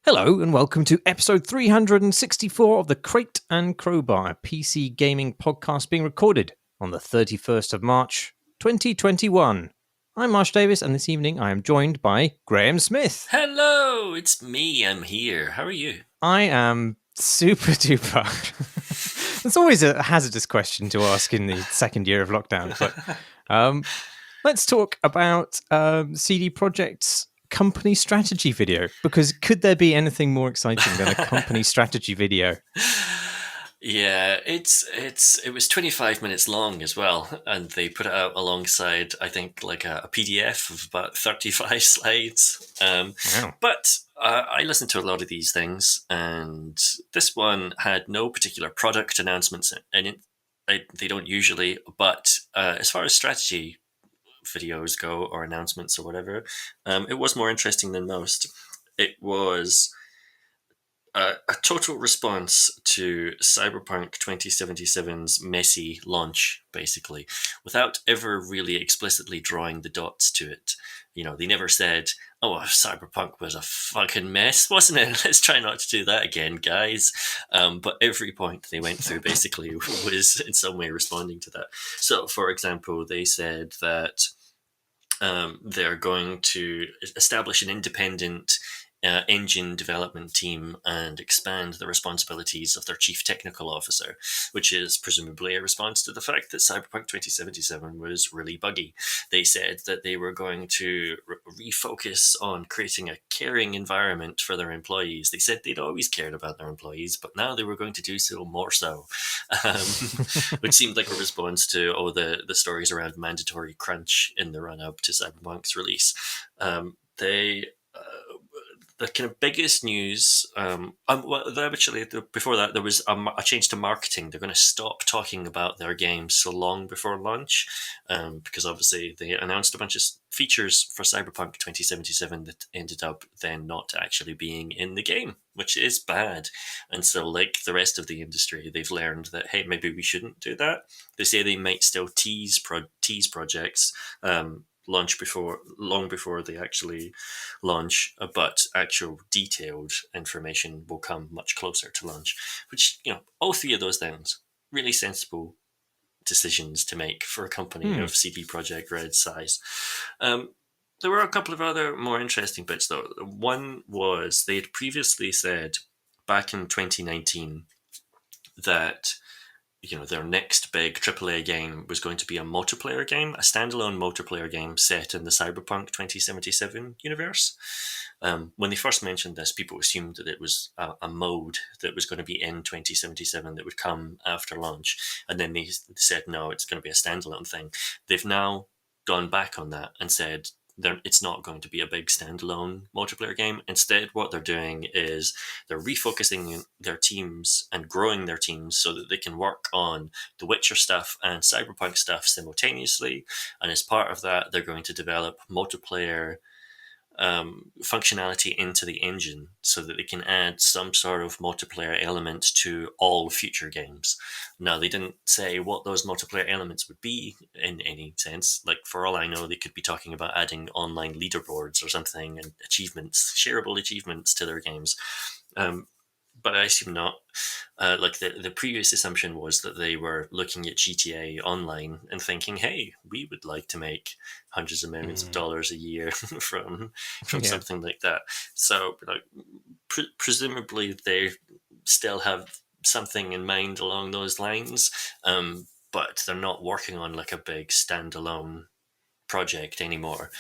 Hello and welcome to episode 364 of the Crate and Crowbar, a PC gaming podcast being recorded on the 31st of March, 2021. I'm Marsh Davis, and this evening I am joined by Graham Smith. Hello, it's me. I'm here. How are you? I am super duper. It's always a hazardous question to ask in the second year of lockdown, but let's talk about CD Projekt's company strategy video, because could there be anything more exciting than a company strategy video? Yeah, it was 25 minutes long as well, and they put it out alongside, I think, like a PDF of about 35 slides. Wow. But I listen to a lot of these things, and this one had no particular product announcements in it. They don't usually, but as far as strategy videos go or announcements or whatever, it was more interesting than most. It was a total response to Cyberpunk 2077's messy launch, basically, without ever really explicitly drawing the dots to it. You know, they never said, "Oh, Cyberpunk was a fucking mess, wasn't it? Let's try not to do that again, guys." But every point they went through basically was in some way responding to that. So, for example, they said that they're going to establish an independent engine development team and expand the responsibilities of their chief technical officer, which is presumably a response to the fact that Cyberpunk 2077 was really buggy. They said that they were going to refocus on creating a caring environment for their employees. They said they'd always cared about their employees, but now they were going to do so more so, which seemed like a response to the stories around mandatory crunch in the run-up to Cyberpunk's release. They the kind of biggest news, actually, before that, there was a change to marketing. They're going to stop talking about their games so long before launch, because obviously they announced a bunch of features for Cyberpunk 2077 that ended up then not actually being in the game, which is bad. And so, like the rest of the industry, they've learned that, hey, maybe we shouldn't do that. They say they might still tease projects, long before they actually launch, but actual detailed information will come much closer to launch. Which, all three of those things, really sensible decisions to make for a company of CD Projekt Red's size. There were a couple of other more interesting bits, though. One was they had previously said back in 2019 that their next big AAA game was going to be a multiplayer game, a standalone multiplayer game set in the Cyberpunk 2077 universe. When they first mentioned this, people assumed that it was a mode that was going to be in 2077 that would come after launch. And then they said, no, it's going to be a standalone thing. They've now gone back on that and said, it's not going to be a big standalone multiplayer game. Instead, what they're doing is they're refocusing their teams and growing their teams so that they can work on the Witcher stuff and Cyberpunk stuff simultaneously. And as part of that, they're going to develop multiplayer functionality into the engine so that they can add some sort of multiplayer element to all future games. Now, they didn't say what those multiplayer elements would be in any sense. Like, for all I know, they could be talking about adding online leaderboards or something and achievements, shareable achievements to their games. But I assume not. Like the previous assumption was that they were looking at GTA Online and thinking, "Hey, we would like to make hundreds of millions of dollars a year from something like that." So, presumably, they still have something in mind along those lines, but they're not working on like a big standalone project anymore.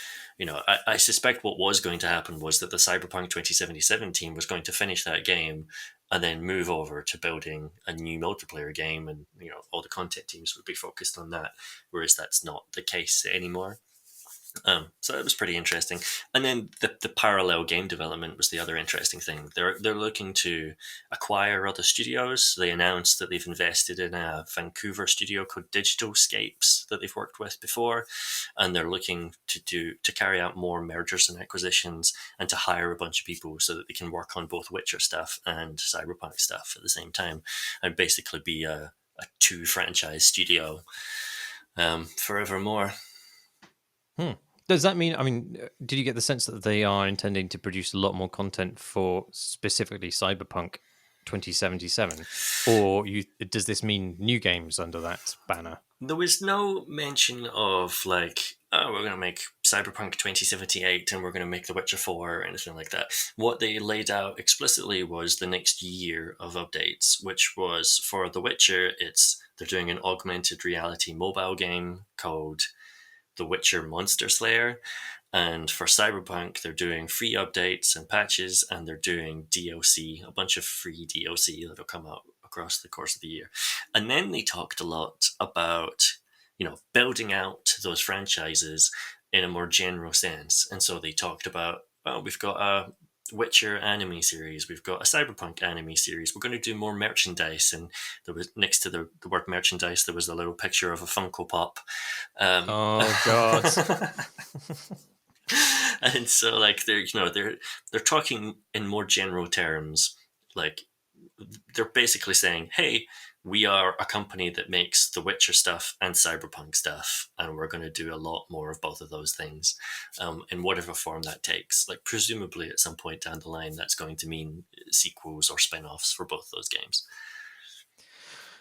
I suspect what was going to happen was that the Cyberpunk 2077 team was going to finish that game and then move over to building a new multiplayer game, and all the content teams would be focused on that, whereas that's not the case anymore. So that was pretty interesting. And then the parallel game development was the other interesting thing. They're looking to acquire other studios. They announced that they've invested in a Vancouver studio called Digitalscapes that they've worked with before, and they're looking to carry out more mergers and acquisitions and to hire a bunch of people so that they can work on both Witcher stuff and Cyberpunk stuff at the same time, and basically be a two franchise studio forevermore. Does that mean? I mean, did you get the sense that they are intending to produce a lot more content for specifically Cyberpunk 2077, or does this mean new games under that banner? There was no mention of like, oh, we're going to make Cyberpunk 2078 and we're going to make The Witcher 4 or anything like that. What they laid out explicitly was the next year of updates, which was for The Witcher, they're doing an augmented reality mobile game called The Witcher Monster Slayer. And for Cyberpunk, they're doing free updates and patches, and they're doing DLC, a bunch of free DLC that'll come out across the course of the year. And then they talked a lot about, building out those franchises in a more general sense. And so they talked about, well, we've got a Witcher anime series, we've got a Cyberpunk anime series, we're going to do more merchandise. And there was, next to the word merchandise, there was a little picture of a Funko Pop. Oh God. And so like they're talking in more general terms. Like they're basically saying, hey, we are a company that makes The Witcher stuff and Cyberpunk stuff, and we're going to do a lot more of both of those things, in whatever form that takes. Like presumably at some point down the line, that's going to mean sequels or spin-offs for both those games.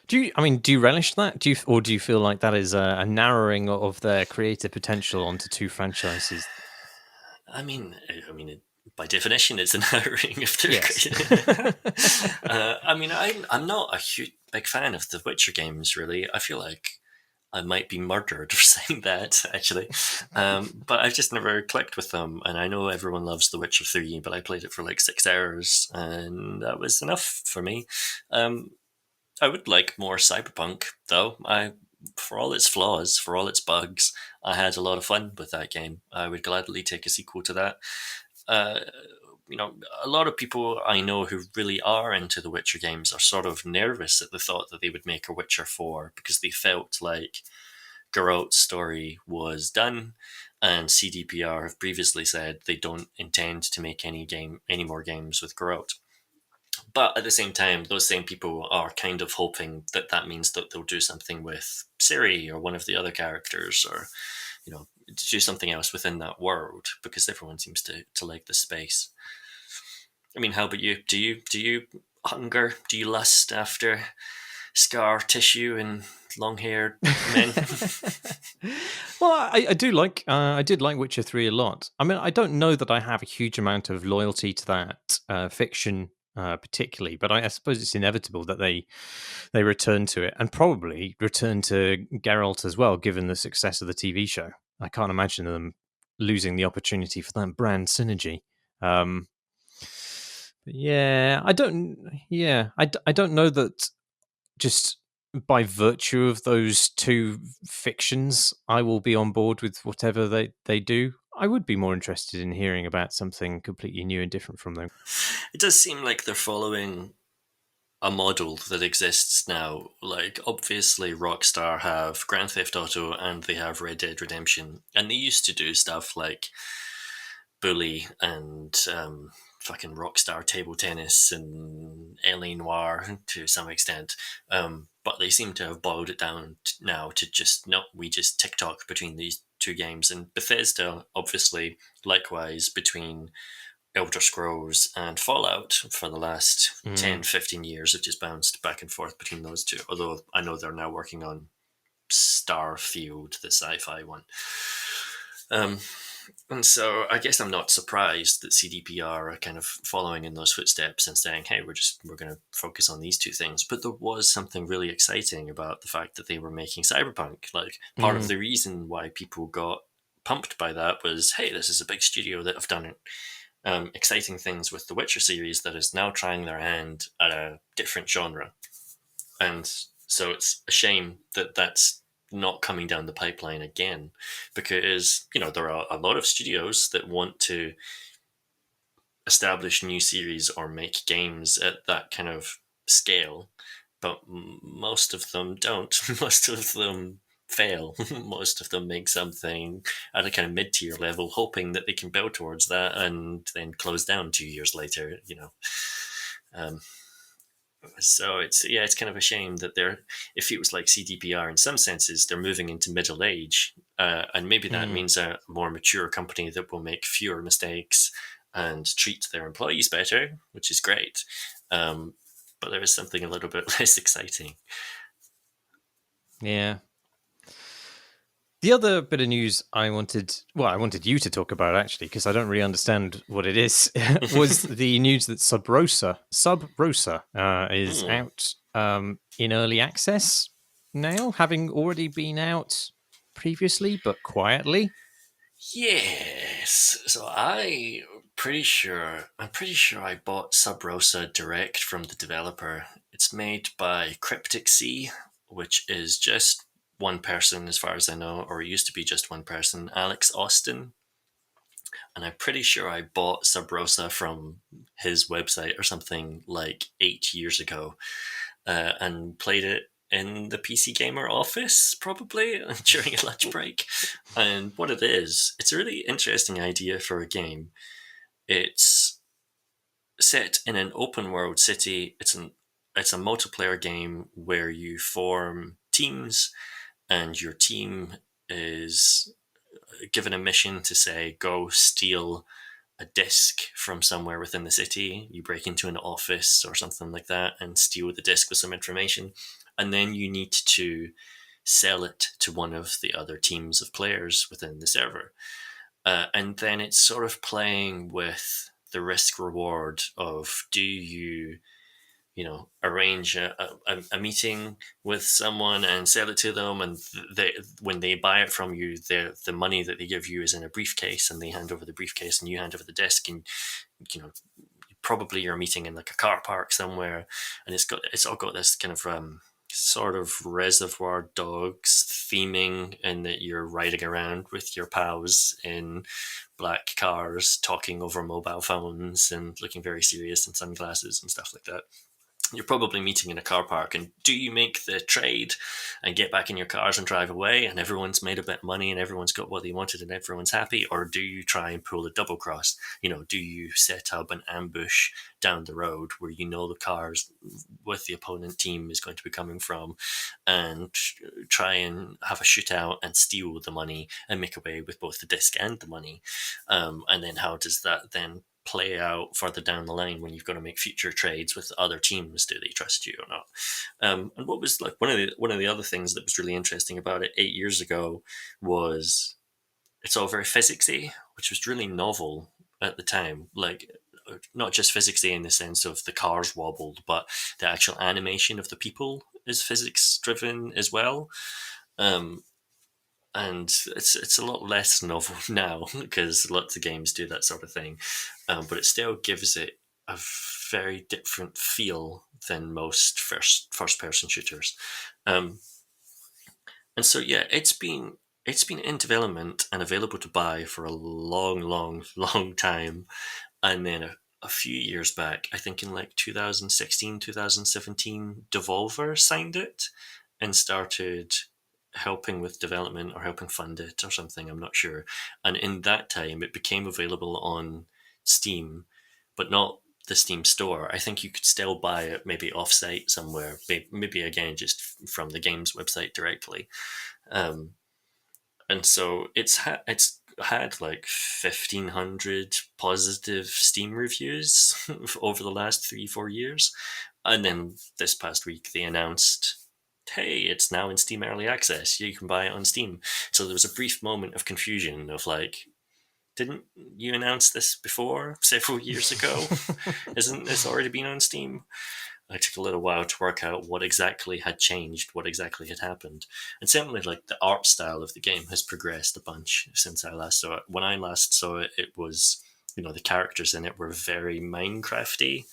Do you relish that? Do you feel like that is a narrowing of their creative potential onto two franchises? I mean, by definition, it's an narrowing of their. Yes. I'm not a big fan of the Witcher games. Really, I feel like I might be murdered for saying that, actually. But I've just never clicked with them. And I know everyone loves The Witcher 3, but I played it for like 6 hours, and that was enough for me. I would like more Cyberpunk, though. For all its flaws, for all its bugs, I had a lot of fun with that game. I would gladly take a sequel to that. A lot of people I know who really are into the Witcher games are sort of nervous at the thought that they would make a Witcher 4 because they felt like Geralt's story was done, and CDPR have previously said they don't intend to make any more games with Geralt. But at the same time, those same people are kind of hoping that that means that they'll do something with Ciri or one of the other characters, or do something else within that world, because everyone seems to like the space. I mean, how about you? Do you hunger? Do you lust after scar tissue and long-haired men? Well, I do like I did like Witcher 3 a lot. I mean, I don't know that I have a huge amount of loyalty to that fiction particularly, but I suppose it's inevitable that they return to it, and probably return to Geralt as well, given the success of the TV show. I can't imagine them losing the opportunity for that brand synergy. But yeah, I don't. Yeah, I don't know that just by virtue of those two fictions, I will be on board with whatever they do. I would be more interested in hearing about something completely new and different from them. It does seem like they're following a model that exists now. Like, obviously, Rockstar have Grand Theft Auto and they have Red Dead Redemption, and they used to do stuff like Bully and fucking Rockstar Table Tennis and L.A. Noire to some extent. But they seem to have boiled it down now to just, no, we just TikTok between these two games. And Bethesda, obviously, likewise, between Elder Scrolls and Fallout for the last 10, 15 years have just bounced back and forth between those two. Although I know they're now working on Starfield, the sci-fi one. And so I guess I'm not surprised that CDPR are kind of following in those footsteps and saying, hey, we're going to focus on these two things. But there was something really exciting about the fact that they were making Cyberpunk. Like, part of the reason why people got pumped by that was, hey, this is a big studio that have done exciting things with the Witcher series that is now trying their hand at a different genre. And so it's a shame that that's not coming down the pipeline again, because there are a lot of studios that want to establish new series or make games at that kind of scale, but most of them don't. Most of them fail. Most of them make something at a kind of mid-tier level, hoping that they can build towards that, and then close down 2 years later. So it's kind of a shame that if it was like CDPR in some senses, they're moving into middle age, and maybe that means a more mature company that will make fewer mistakes and treat their employees better, which is great. But there is something a little bit less exciting. Yeah. The other bit of news I wanted you to talk about actually, because I don't really understand what it is, was the news that Sub Rosa is Hmm. out in early access now, having already been out previously, but quietly. Yes. So I'm pretty sure I bought Sub Rosa direct from the developer. It's made by Cryptic Sea, which is just one person as far as I know, or it used to be just one person, Alex Austin. And I'm pretty sure I bought Sub Rosa from his website or something like 8 years ago, and played it in the PC Gamer office probably during a lunch break. And what it is, it's a really interesting idea for a game. It's set in an open world city. It's a multiplayer game where you form teams, and your team is given a mission to say go steal a disc from somewhere within the city. You break into an office or something like that and steal the disc with some information, and then you need to sell it to one of the other teams of players within the server. And then it's sort of playing with the risk reward of, do you arrange a meeting with someone and sell it to them, and when they buy it from you, the money that they give you is in a briefcase, and they hand over the briefcase and you hand over the disc, and probably you're meeting in like a car park somewhere, and it's all got this kind of sort of Reservoir Dogs theming, and that you're riding around with your pals in black cars talking over mobile phones and looking very serious in sunglasses and stuff like that. You're probably meeting in a car park, and do you make the trade and get back in your cars and drive away, and everyone's made a bit of money and everyone's got what they wanted and everyone's happy? Or do you try and pull a double cross? Do you set up an ambush down the road where the cars with the opponent team is going to be coming from, and try and have a shootout and steal the money and make away with both the disc and the money? And then how does that then play out further down the line when you've got to make future trades with other teams? Do they trust you or not? And what was like one of the other things that was really interesting about it 8 years ago was it's all very physicsy, which was really novel at the time. Like, not just physicsy in the sense of the cars wobbled, but the actual animation of the people is physics driven as well. Um, and it's a lot less novel now because lots of games do that sort of thing, but it still gives it a very different feel than most first person shooters. Um, and so yeah, it's been in development and available to buy for a long, long, long time, and then a few years back, I think in like 2016, 2017, Devolver signed it and started helping with development or helping fund it or something, I'm not sure. And in that time, it became available on Steam, but not the Steam store. I think you could still buy it maybe off-site somewhere, maybe again just from the game's website directly. Um, and so it's had like 1,500 positive Steam reviews over the last 3-4 years, and then this past week they announced, hey, it's now in Steam Early Access. You can buy it on Steam. So there was a brief moment of confusion of like, didn't you announce this before several years ago? Isn't this already been on Steam? I took a little while to work out what exactly had changed, what exactly had happened. And certainly, like, the art style of the game has progressed a bunch since I last saw it. When I last saw it, it was, the characters in it were very Minecrafty,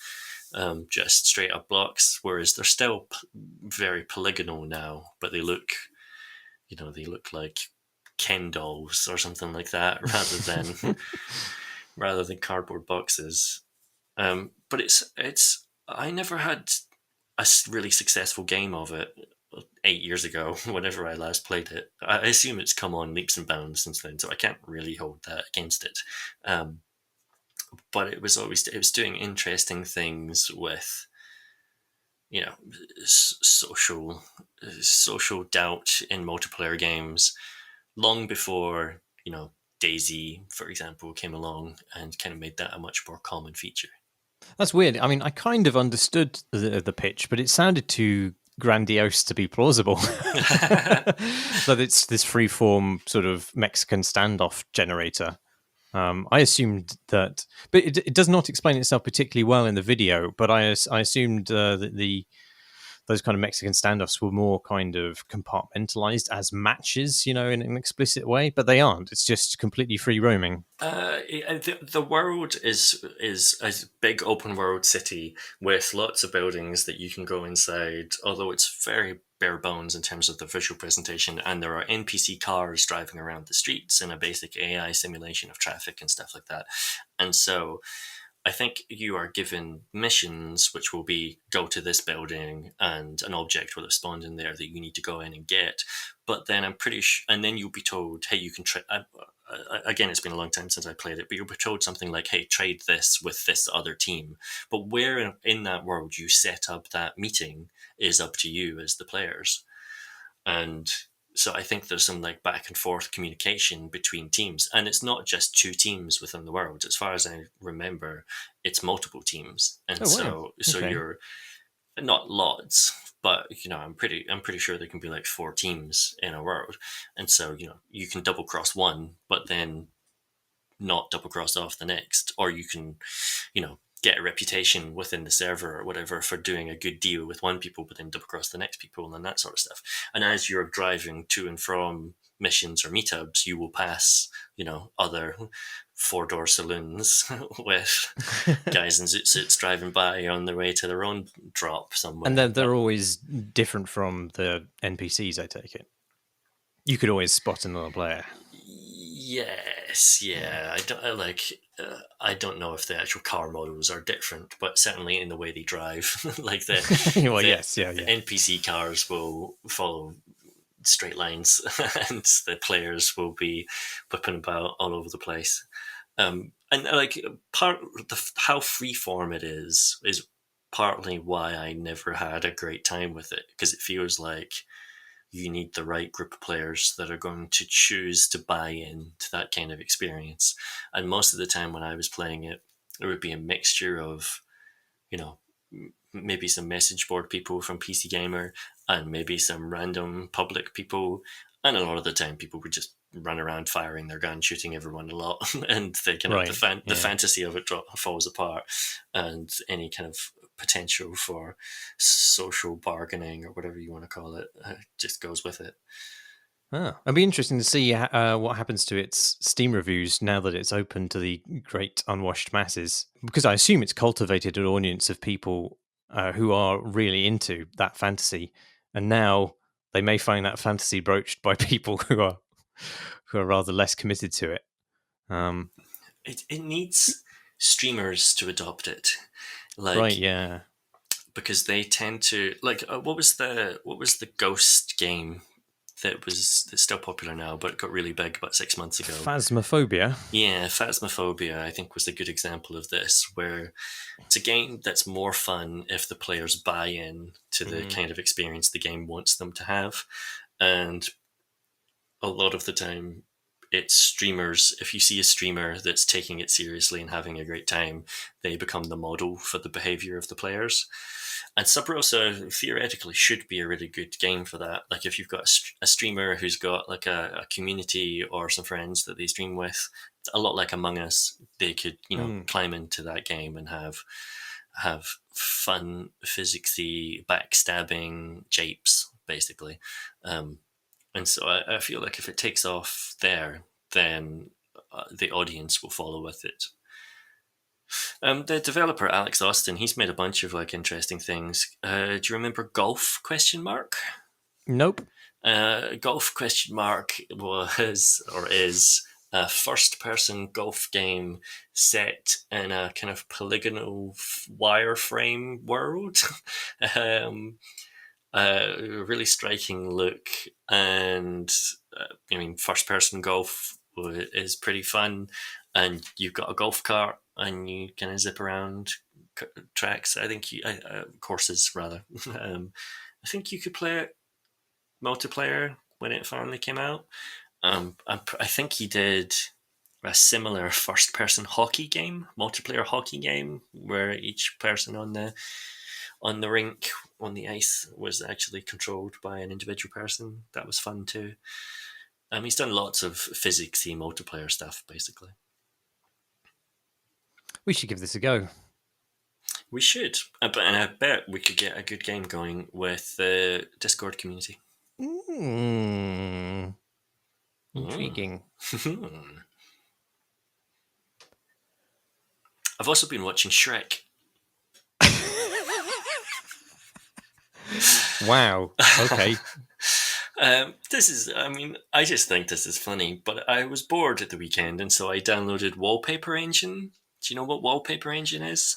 just straight up blocks, whereas they're still very polygonal now, but they look like Ken dolls or something like that, rather than cardboard boxes. But it's I never had a really successful game of it 8 years ago. Whenever I last played it, I assume it's come on leaps and bounds since then, so I can't really hold that against it. Um, but it was doing interesting things with social doubt in multiplayer games long before Daisy, for example, came along and kind of made that a much more common feature. That's weird. I mean, I kind of understood the pitch, but it sounded too grandiose to be plausible. That it's this free-form sort of Mexican standoff generator. I assumed that, but it does not explain itself particularly well in the video. But I assumed that those kind of Mexican standoffs were more kind of compartmentalized as matches, in an explicit way. But they aren't. It's just completely free roaming. The world is a big open world city with lots of buildings that you can go inside, although it's very bare bones in terms of the visual presentation, and there are NPC cars driving around the streets and a basic AI simulation of traffic and stuff like that. And so I think you are given missions, which will be go to this building and an object will have spawned in there that you need to go in and get. But then I'm pretty sure, and then you'll be told, hey, you can trade. Again, it's been a long time since I played it, but you'll be told something like, hey, trade this with this other team. But where in that world you set up that meeting is up to you as the players. And so I think there's some like back and forth communication between teams, and it's not just two teams within the world. As far as I remember, it's multiple teams, and Oh, wow. Okay. you're not lots, but I'm pretty sure there can be like 4 teams in a world, and so you can double cross one, but then not double cross off the next, or you can get a reputation within the server or whatever for doing a good deal with one people, but then double cross the next people and that sort of stuff. And as you're driving to and from missions or meetups, you will pass, other 4-door saloons with guys in zoot suits driving by on their way to their own drop somewhere. And they're always different from the NPCs, I take it. You could always spot another player. Yes, yeah. I don't know if the actual car models are different, but certainly in the way they drive, like Well, yes, yeah. the NPC cars will follow straight lines, and the players will be whipping about all over the place. And like part of how freeform it is partly why I never had a great time with it, because it feels like you need the right group of players that are going to choose to buy in to that kind of experience. And most of the time when I was playing it, it would be a mixture of, maybe some message board people from PC Gamer and maybe some random public people. And a lot of the time people would just run around firing their gun, shooting everyone a lot. And the fantasy of it falls apart. And any kind of potential for social bargaining or whatever you want to call it just goes with it. It'd be interesting to see what happens to its Steam reviews now that it's open to the great unwashed masses, because I assume it's cultivated an audience of people who are really into that fantasy, and now they may find that fantasy broached by people who are rather less committed to it. It needs streamers to adopt it, right? Yeah, because they tend to like. What was the Ghost game that's still popular now, but it got really big about 6 months ago? Phasmophobia. Yeah, Phasmophobia, I think, was a good example of this, where it's a game that's more fun if the players buy in to the kind of experience the game wants them to have. And a lot of the time, it's streamers. If you see a streamer that's taking it seriously and having a great time, they become the model for the behavior of the players. And Sub Rosa theoretically should be a really good game for that. Like if you've got a streamer who's got like a community or some friends that they stream with, it's a lot like Among Us. They could climb into that game and have fun, physicsy, backstabbing japes, basically. And so I feel like if it takes off there, then the audience will follow with it. The developer Alex Austin, he's made a bunch of like interesting things. Do you remember Golf ? Nope. Golf ? was or is a first-person golf game set in a kind of polygonal wireframe world. Really striking look, and first-person golf is pretty fun. And you've got a golf cart, and you kind of zip around tracks. I think courses rather. I think you could play it multiplayer when it finally came out. I think he did a similar first-person hockey game, multiplayer hockey game, where each person on the rink on the ice was actually controlled by an individual person. That was fun too. He's done lots of physicsy multiplayer stuff, basically. We should give this a go. We should, and I bet we could get a good game going with the Discord community. Intriguing. I've also been watching Shrek. Wow. Okay. I just think this is funny, but I was bored at the weekend, and so I downloaded Wallpaper Engine. Do you know what Wallpaper Engine is?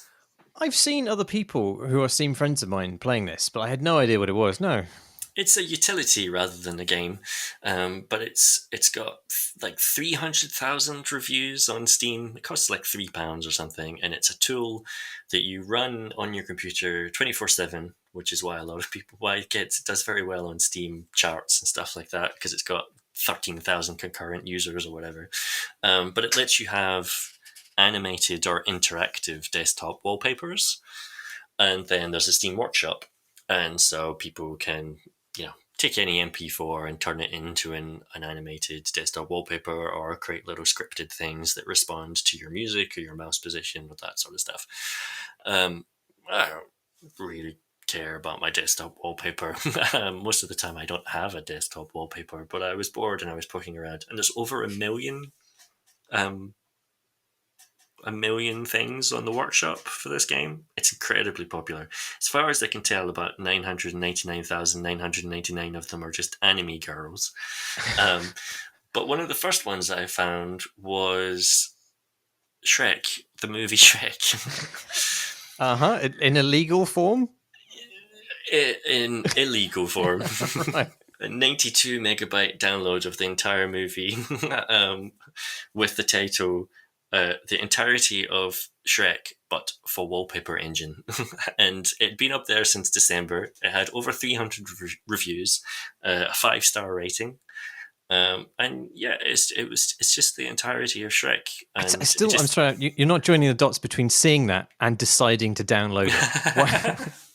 I've seen other people who are Steam friends of mine playing this, but I had no idea what it was. No. It's a utility rather than a game, but it's got like 300,000 reviews on Steam. It costs like £3 or something, and it's a tool that you run on your computer 24/7, which is why it does very well on Steam charts and stuff like that, because it's got 13,000 concurrent users or whatever. But it lets you have animated or interactive desktop wallpapers, and then there's a Steam Workshop, and so people can take any MP4 and turn it into an animated desktop wallpaper, or create little scripted things that respond to your music or your mouse position or that sort of stuff. I don't really care about my desktop wallpaper. Most of the time I don't have a desktop wallpaper, but I was bored and I was poking around, and there's over a million things on the workshop for this game. It's incredibly popular. As far as I can tell, about 999,999 of them are just anime girls. But one of the first ones I found was Shrek, the movie Shrek. In a legal form? In illegal form. Right. A 92 megabyte download of the entire movie with the title The Entirety of Shrek, but for Wallpaper Engine. And it'd been up there since December. It had over 300 reviews, a 5-star rating. And yeah, it's just the entirety of Shrek. And I'm sorry, you're not joining the dots between seeing that and deciding to download it.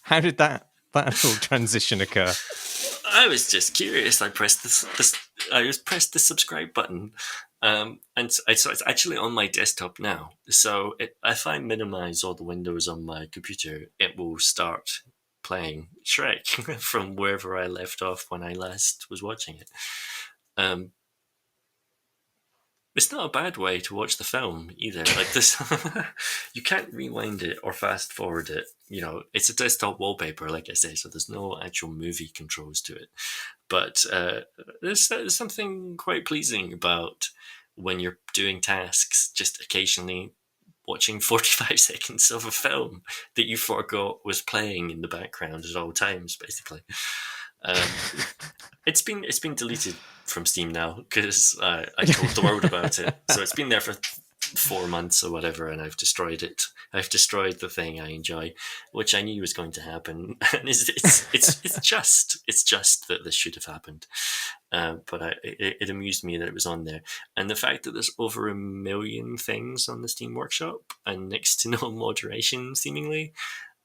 How did that actual transition occur? I was just curious. I pressed the subscribe button, and so it's actually on my desktop now. So if I minimize all the windows on my computer, it will start playing Shrek from wherever I left off when I last was watching it. It's not a bad way to watch the film either. Like this, you can't rewind it or fast forward it. It's a desktop wallpaper, like I say, so there's no actual movie controls to it. But there's something quite pleasing about when you're doing tasks, just occasionally watching 45 seconds of a film that you forgot was playing in the background at all times, basically. It's been deleted from Steam now because I told the world about it. So it's been there for 4 months or whatever, and I've destroyed it. I've destroyed the thing I enjoy, which I knew was going to happen. And it's just that this should have happened. But it amused me that it was on there, and the fact that there's over 1 million things on the Steam Workshop and next to no moderation, seemingly.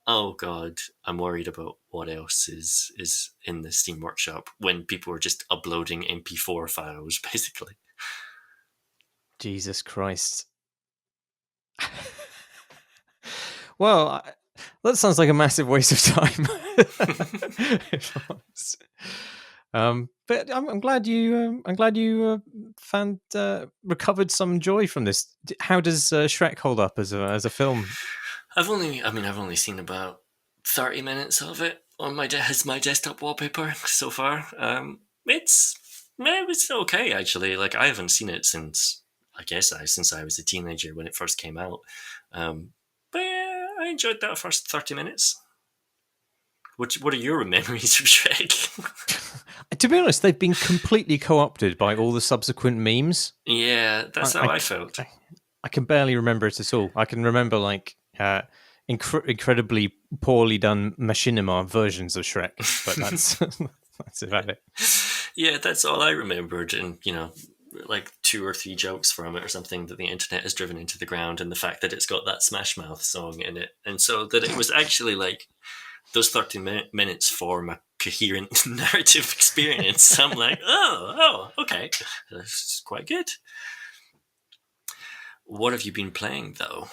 Oh God, I'm worried about what else is in the Steam Workshop when people are just uploading MP4 files, basically. Jesus Christ. Well, that sounds like a massive waste of time. But I'm glad you found recovered some joy from this. How does Shrek hold up as a film? I've only seen about 30 minutes of it on my desktop wallpaper so far. It's okay actually. Like, I haven't seen it since I was a teenager when it first came out. But yeah, I enjoyed that first 30 minutes. What are your memories of Shrek? To be honest, they've been completely co-opted by all the subsequent memes. Yeah, that's how I felt. I can barely remember it at all. I can remember incredibly poorly done machinima versions of Shrek, but that's that's about it. Yeah, that's all I remembered, and like 2 or 3 jokes from it or something that the internet has driven into the ground, and the fact that it's got that Smash Mouth song in it, and so that it was actually like those 30 minutes form a coherent narrative experience. I'm like, okay, that's quite good. What have you been playing though?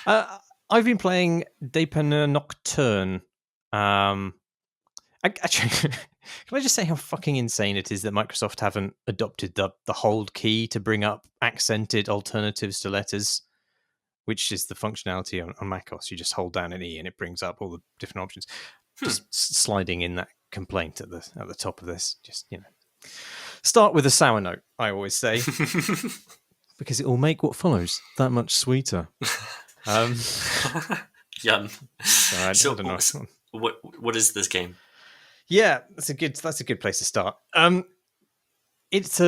I've been playing Dépanneur Nocturne. Actually, can I just say how fucking insane it is that Microsoft haven't adopted the hold key to bring up accented alternatives to letters, which is the functionality on macOS. You just hold down an E and it brings up all the different options. Just sliding in that complaint at the top of this. Just start with a sour note, I always say, because it will make what follows that much sweeter. Yum. I don't know. What is this game? Yeah, that's a good place to start. It's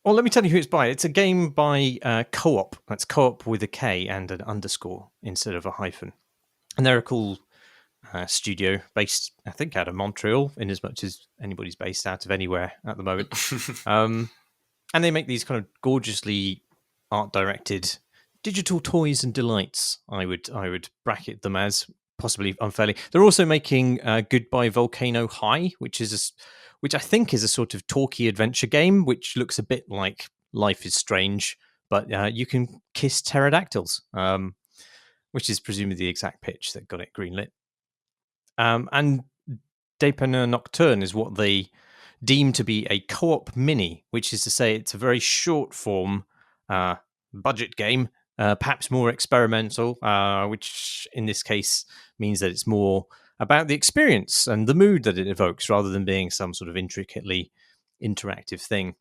well, let me tell you who it's by. It's a game by Co-op. That's Co-op with a K and an underscore instead of a hyphen. And they're a cool studio based, I think, out of Montreal, in as much as anybody's based out of anywhere at the moment. And they make these kind of gorgeously art-directed digital toys and delights. I would bracket them as, possibly unfairly. They're also making Goodbye Volcano High, which I think is a sort of talky adventure game, which looks a bit like Life is Strange, but you can kiss pterodactyls, which is presumably the exact pitch that got it greenlit. And Dépanneur Nocturne is what they deem to be a co-op mini, which is to say it's a very short form budget game, perhaps more experimental, which in this case means that it's more about the experience and the mood that it evokes rather than being some sort of intricately interactive thing.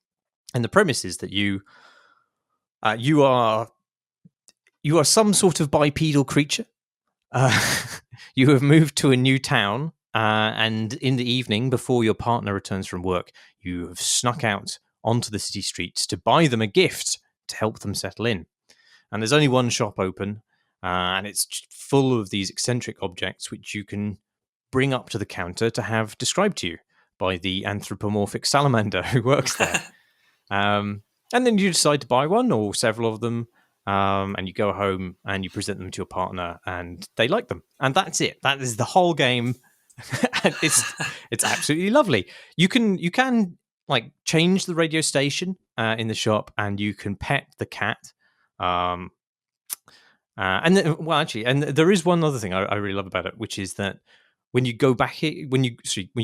And the premise is that you are some sort of bipedal creature. You have moved to a new town, and in the evening, before your partner returns from work, you have snuck out onto the city streets to buy them a gift to help them settle in. And there's only one shop open, and it's full of these eccentric objects which you can bring up to the counter to have described to you by the anthropomorphic salamander who works there. And then you decide to buy one or several of them, and you go home and you present them to your partner, and they like them, and that's it. That is the whole game. And it's absolutely lovely. You can like change the radio station in the shop, and you can pet the cat. And there is one other thing I really love about it, which is that when you go back here, when you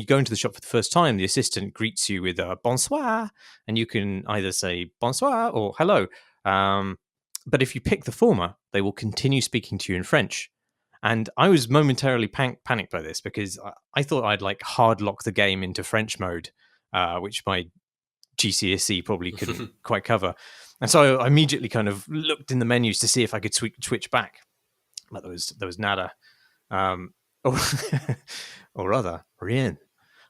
go into the shop for the first time, the assistant greets you with a bonsoir, and you can either say bonsoir or hello. But if you pick the former, they will continue speaking to you in French. And I was momentarily panicked by this because I thought I'd like hard lock the game into French mode, which my GCSE probably couldn't quite cover. And so I immediately kind of looked in the menus to see if I could switch back. But there was nada. Or rather, rien.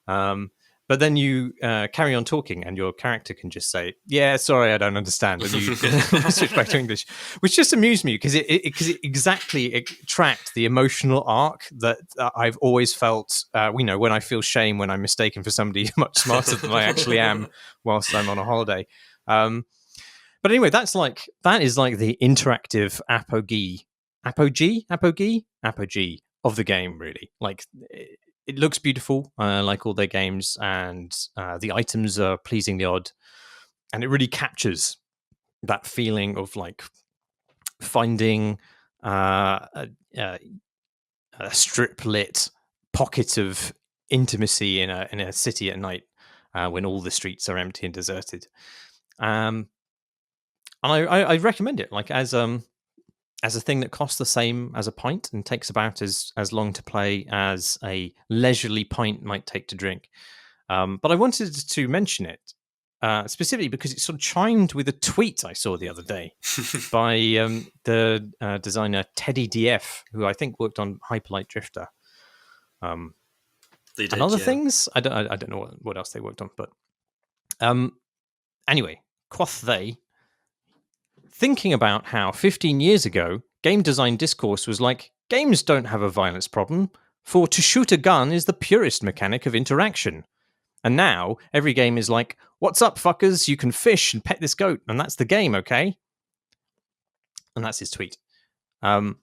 But then you carry on talking, and your character can just say, "Yeah, sorry, I don't understand," and you switch back to English, which just amused me because it tracked the emotional arc that I've always felt. When I feel shame when I'm mistaken for somebody much smarter than I actually am whilst I'm on a holiday. But anyway, that is like the interactive apogee of the game, really. Like, it looks beautiful, like all their games, and the items are pleasingly odd, and it really captures that feeling of like finding a strip lit pocket of intimacy in a city at night when all the streets are empty and deserted. And I recommend it, like as a thing that costs the same as a pint and takes about as long to play as a leisurely pint might take to drink. But I wanted to mention it specifically because it sort of chimed with a tweet I saw the other day by the designer Teddy DF, who I think worked on Hyperlight Drifter. They did, and other yeah. things. I don't know what else they worked on, but anyway, quoth they, thinking about how 15 years ago, game design discourse was like, games don't have a violence problem, for to shoot a gun is the purest mechanic of interaction. And now, every game is like, what's up, fuckers? You can fish and pet this goat, and that's the game, okay? And that's his tweet. And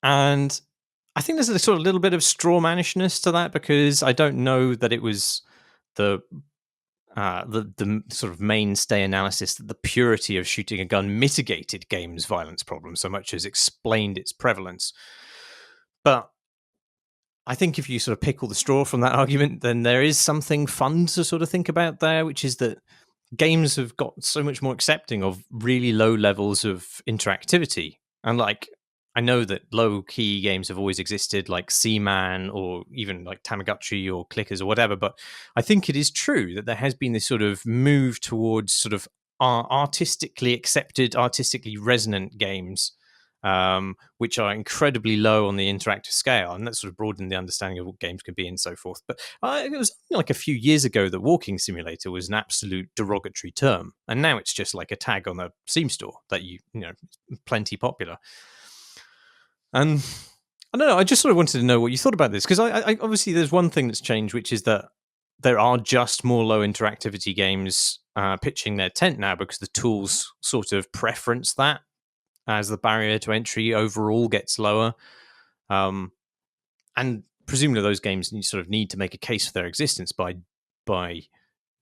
I think there's a sort of little bit of straw mannishness to that, because I don't know that it was the sort of mainstay analysis that the purity of shooting a gun mitigated games' violence problems so much as explained its prevalence. But I think if you sort of pick all the straw from that argument, then there is something fun to sort of think about there, which is that games have got so much more accepting of really low levels of interactivity. And like, I know that low key games have always existed, like Seaman or even like Tamagotchi or Clickers or whatever. But I think it is true that there has been this sort of move towards sort of artistically accepted, artistically resonant games, which are incredibly low on the interactive scale. And that sort of broadened the understanding of what games could be and so forth. But it was like a few years ago that Walking Simulator was an absolute derogatory term. And now it's just like a tag on a Steam store that you know, plenty popular. And I don't know, I just sort of wanted to know what you thought about this, because I obviously there's one thing that's changed, which is that there are just more low interactivity games pitching their tent now, because the tools sort of preference that as the barrier to entry overall gets lower. And presumably those games sort of need to make a case for their existence by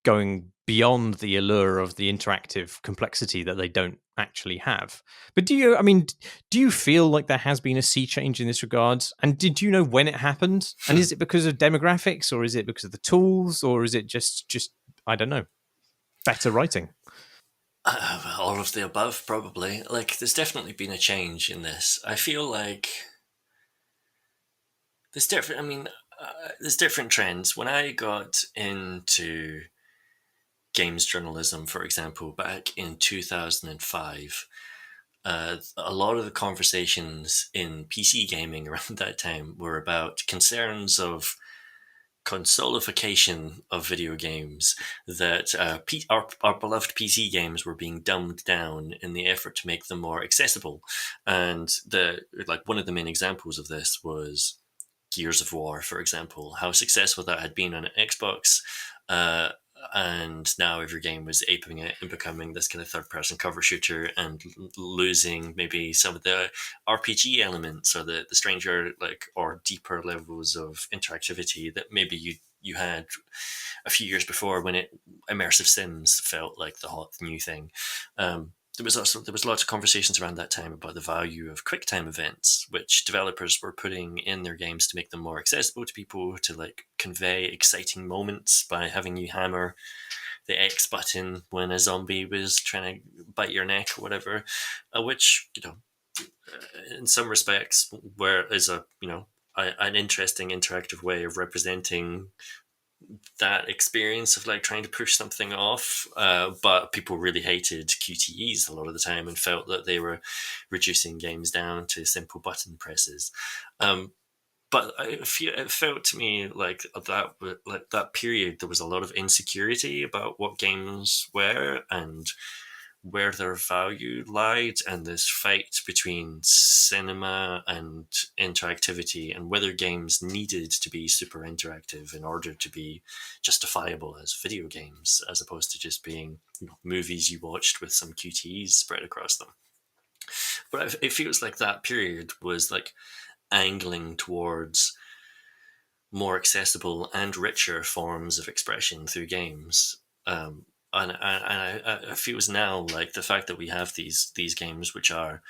going beyond the allure of the interactive complexity that they don't actually have. But do you feel like there has been a sea change in this regard? And did you know when it happened? And is it because of demographics, or is it because of the tools, or is it just I don't know, better writing? All of the above, probably. Like, there's definitely been a change in this. I feel like there's different. I mean, there's different trends. When I got into games journalism, for example, back in 2005, a lot of the conversations in PC gaming around that time were about concerns of consolification of video games, that our beloved PC games were being dumbed down in the effort to make them more accessible. And one of the main examples of this was Gears of War, for example, how successful that had been on Xbox. And now every game was aping it and becoming this kind of third-person cover shooter, and losing maybe some of the RPG elements, or the stranger or deeper levels of interactivity that maybe you had a few years before, when immersive sims felt like the hot new thing. There was lots of conversations around that time about the value of QuickTime events, which developers were putting in their games to make them more accessible to people, to convey exciting moments by having you hammer the X button when a zombie was trying to bite your neck or whatever, which, in some respects, is an interesting interactive way of representing that experience of trying to push something off, but people really hated QTEs a lot of the time and felt that they were reducing games down to simple button presses. But it felt to me like that period there was a lot of insecurity about what games were and where their value lied, and this fight between cinema and interactivity, and whether games needed to be super interactive in order to be justifiable as video games, as opposed to just being movies you watched with some QTEs spread across them. But it feels like that period was angling towards more accessible and richer forms of expression through games. And I feels now like the fact that we have these games, which are,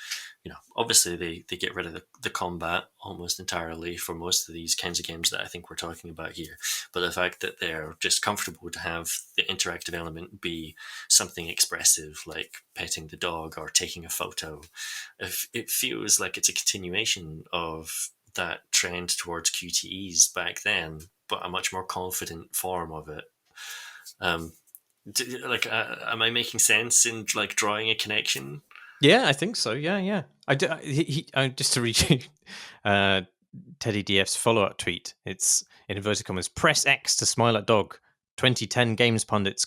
obviously they get rid of the combat almost entirely for most of these kinds of games that I think we're talking about here. But the fact that they're just comfortable to have the interactive element be something expressive, like petting the dog or taking a photo, it feels like it's a continuation of that trend towards QTEs back then, but a much more confident form of it. Am I making sense in drawing a connection? Yeah, I think so. Yeah. Just to read you, Teddy DF's follow-up tweet. It's in inverted commas: press X to smile at dog. 2010 games pundits :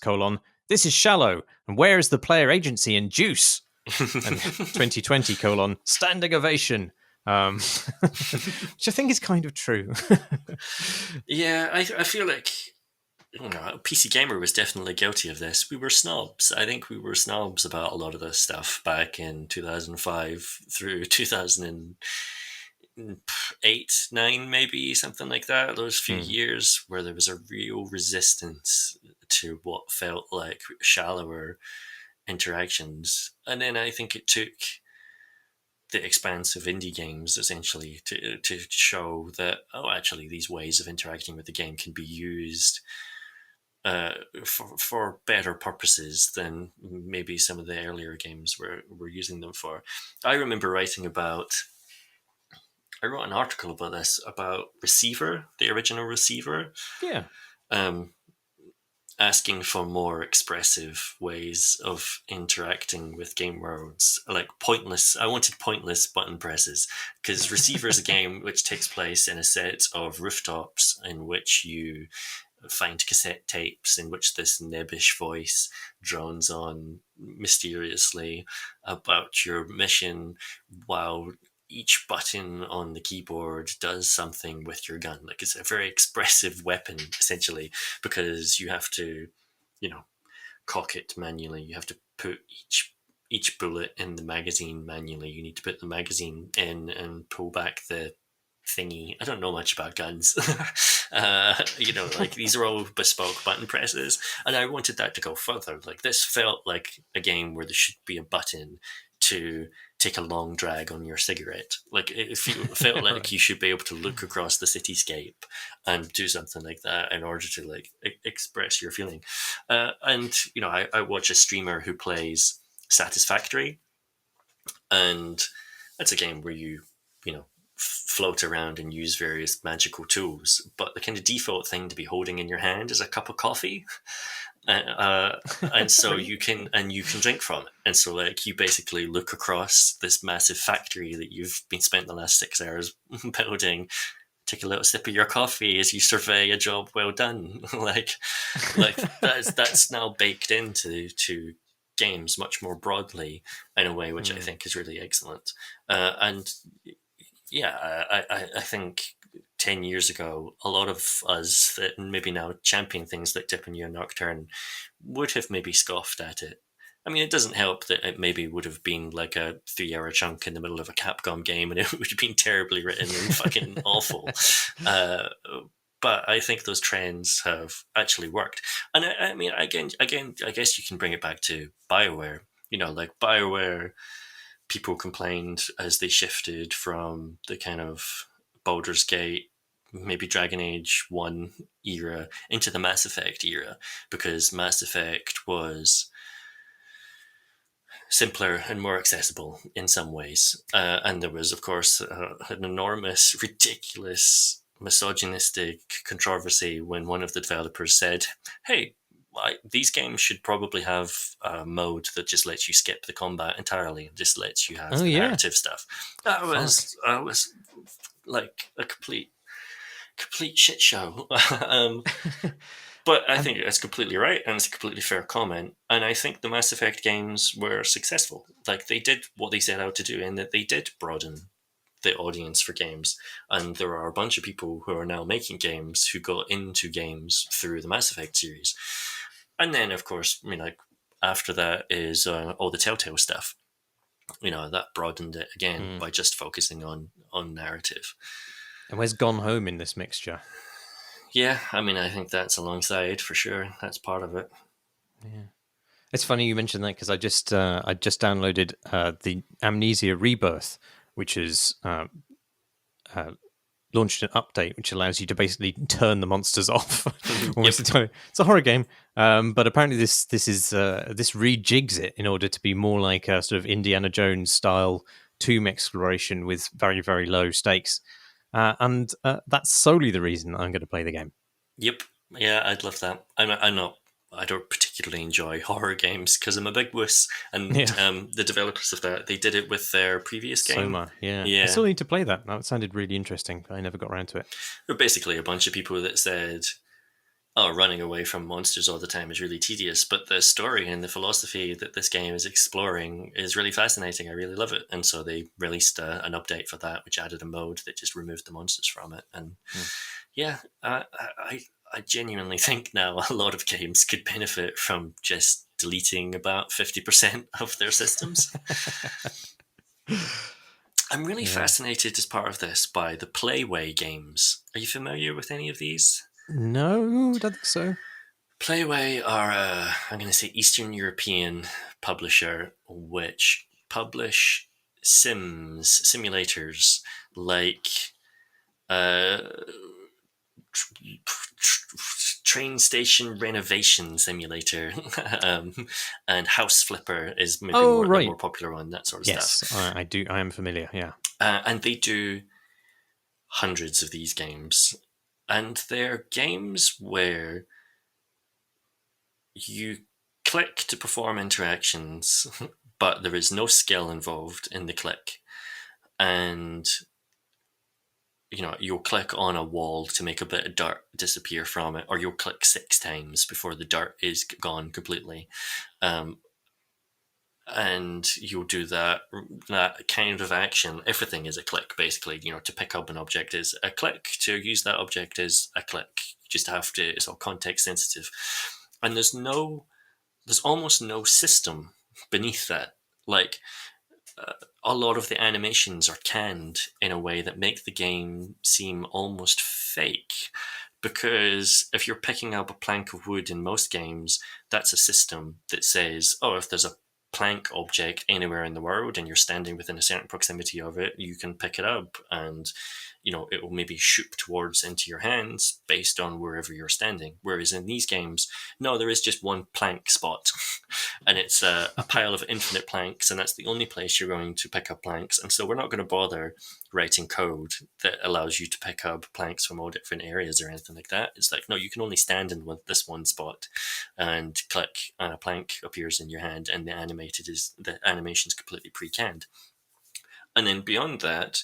this is shallow, and where is the player agency and juice? And 2020 : standing ovation. Which I think is kind of true. Yeah, I feel like PC Gamer was definitely guilty of this. We were snobs. I think we were snobs about a lot of this stuff back in 2005 through 2008, 9, maybe something like that. Those few years where there was a real resistance to what felt like shallower interactions, and then I think it took the expanse of indie games essentially to show that actually these ways of interacting with the game can be used for better purposes than maybe some of the earlier games were using them for. I remember I wrote an article about this, about Receiver, the original Receiver. Yeah. Asking for more expressive ways of interacting with game worlds, like pointless. I wanted pointless button presses, because Receiver is a game which takes place in a set of rooftops in which you find cassette tapes in which this nebbish voice drones on mysteriously about your mission, while each button on the keyboard does something with your gun. Like, it's a very expressive weapon, essentially, because you have to, cock it manually. You have to put each bullet in the magazine manually. You need to put the magazine in and pull back the thingy. I don't know much about guns. Like, these are all bespoke button presses, and I wanted that to go further. Like, this felt like a game where there should be a button to take a long drag on your cigarette. Like, it felt like right. You should be able to look across the cityscape and do something like that in order to express your feeling. And I watch a streamer who plays Satisfactory, and that's a game where you float around and use various magical tools, but the kind of default thing to be holding in your hand is a cup of coffee. And so you can drink from it, and so you basically look across this massive factory that you've been spent the last 6 hours building, take a little sip of your coffee as you survey a job well done. like that's now baked into games much more broadly in a way which I think is really excellent. And yeah, I think 10 years ago, a lot of us that maybe now champion things like Dépanneur Nocturne would have maybe scoffed at it. I mean, it doesn't help that it maybe would have been like a 3-hour chunk in the middle of a Capcom game, and it would have been terribly written and fucking awful. But I think those trends have actually worked. And I mean, again, I guess you can bring it back to BioWare. BioWare, people complained as they shifted from the kind of Baldur's Gate, maybe Dragon Age 1 era into the Mass Effect era, because Mass Effect was simpler and more accessible in some ways. And there was, of course, an enormous, ridiculous, misogynistic controversy when one of the developers said, hey, these games should probably have a mode that just lets you skip the combat entirely and just lets you have narrative stuff. That was like a complete shit show. But I think that's completely right, and it's a completely fair comment. And I think the Mass Effect games were successful. Like, they did what they set out to do, in that they did broaden the audience for games. And there are a bunch of people who are now making games who got into games through the Mass Effect series. And then, of course, after that is all the Telltale stuff. That broadened it again by just focusing on narrative. And where's Gone Home in this mixture? Yeah, I mean, I think that's alongside, for sure. That's part of it. Yeah, it's funny you mentioned that, because I just downloaded the Amnesia Rebirth, which is launched an update which allows you to basically turn the monsters off. It's a horror game, but apparently this rejigs it in order to be more like a sort of Indiana Jones style tomb exploration with very, very low stakes. And that's solely the reason I'm going to play the game. Yep. Yeah, I'd love that. I don't particularly enjoy horror games because I'm a big wuss. And the developers of that, they did it with their previous game. Soma, yeah. I still need to play that. That sounded really interesting, but I never got around to it. They're basically a bunch of people that said, oh, running away from monsters all the time is really tedious, but the story and the philosophy that this game is exploring is really fascinating. I really love it. And so they released an update for that, which added a mode that just removed the monsters from it. And yeah, I genuinely think now a lot of games could benefit from just deleting about 50% of their systems. I'm really fascinated as part of this by the Playway games. Are you familiar with any of these? No, don't think so. Playway are I'm going to say Eastern European publisher which publish simulators like uh, train station renovation simulator, and House Flipper is maybe the more popular one. That sort of stuff. Yes, I do. I am familiar. Yeah, and they do hundreds of these games, and they're games where you click to perform interactions, but there is no skill involved in the click. And you'll click on a wall to make a bit of dirt disappear from it, or you'll click 6 times before the dirt is gone completely. And you'll do that kind of action. Everything is a click, basically. To pick up an object is a click. To use that object is a click. You just have to. It's all context sensitive, and there's almost no system beneath that. Like a lot of the animations are canned in a way that make the game seem almost fake. Because if you're picking up a plank of wood in most games, that's a system that says, oh, if there's a plank object anywhere in the world and you're standing within a certain proximity of it, you can pick it up, and it will maybe shoot towards into your hands based on wherever you're standing. Whereas in these games, no, there is just one plank spot and it's a pile of infinite planks, and that's the only place you're going to pick up planks. And so we're not going to bother writing code that allows you to pick up planks from all different areas or anything like that. It's like, no, you can only stand in this one spot and click, and a plank appears in your hand, and the animation's completely pre-canned. And then beyond that,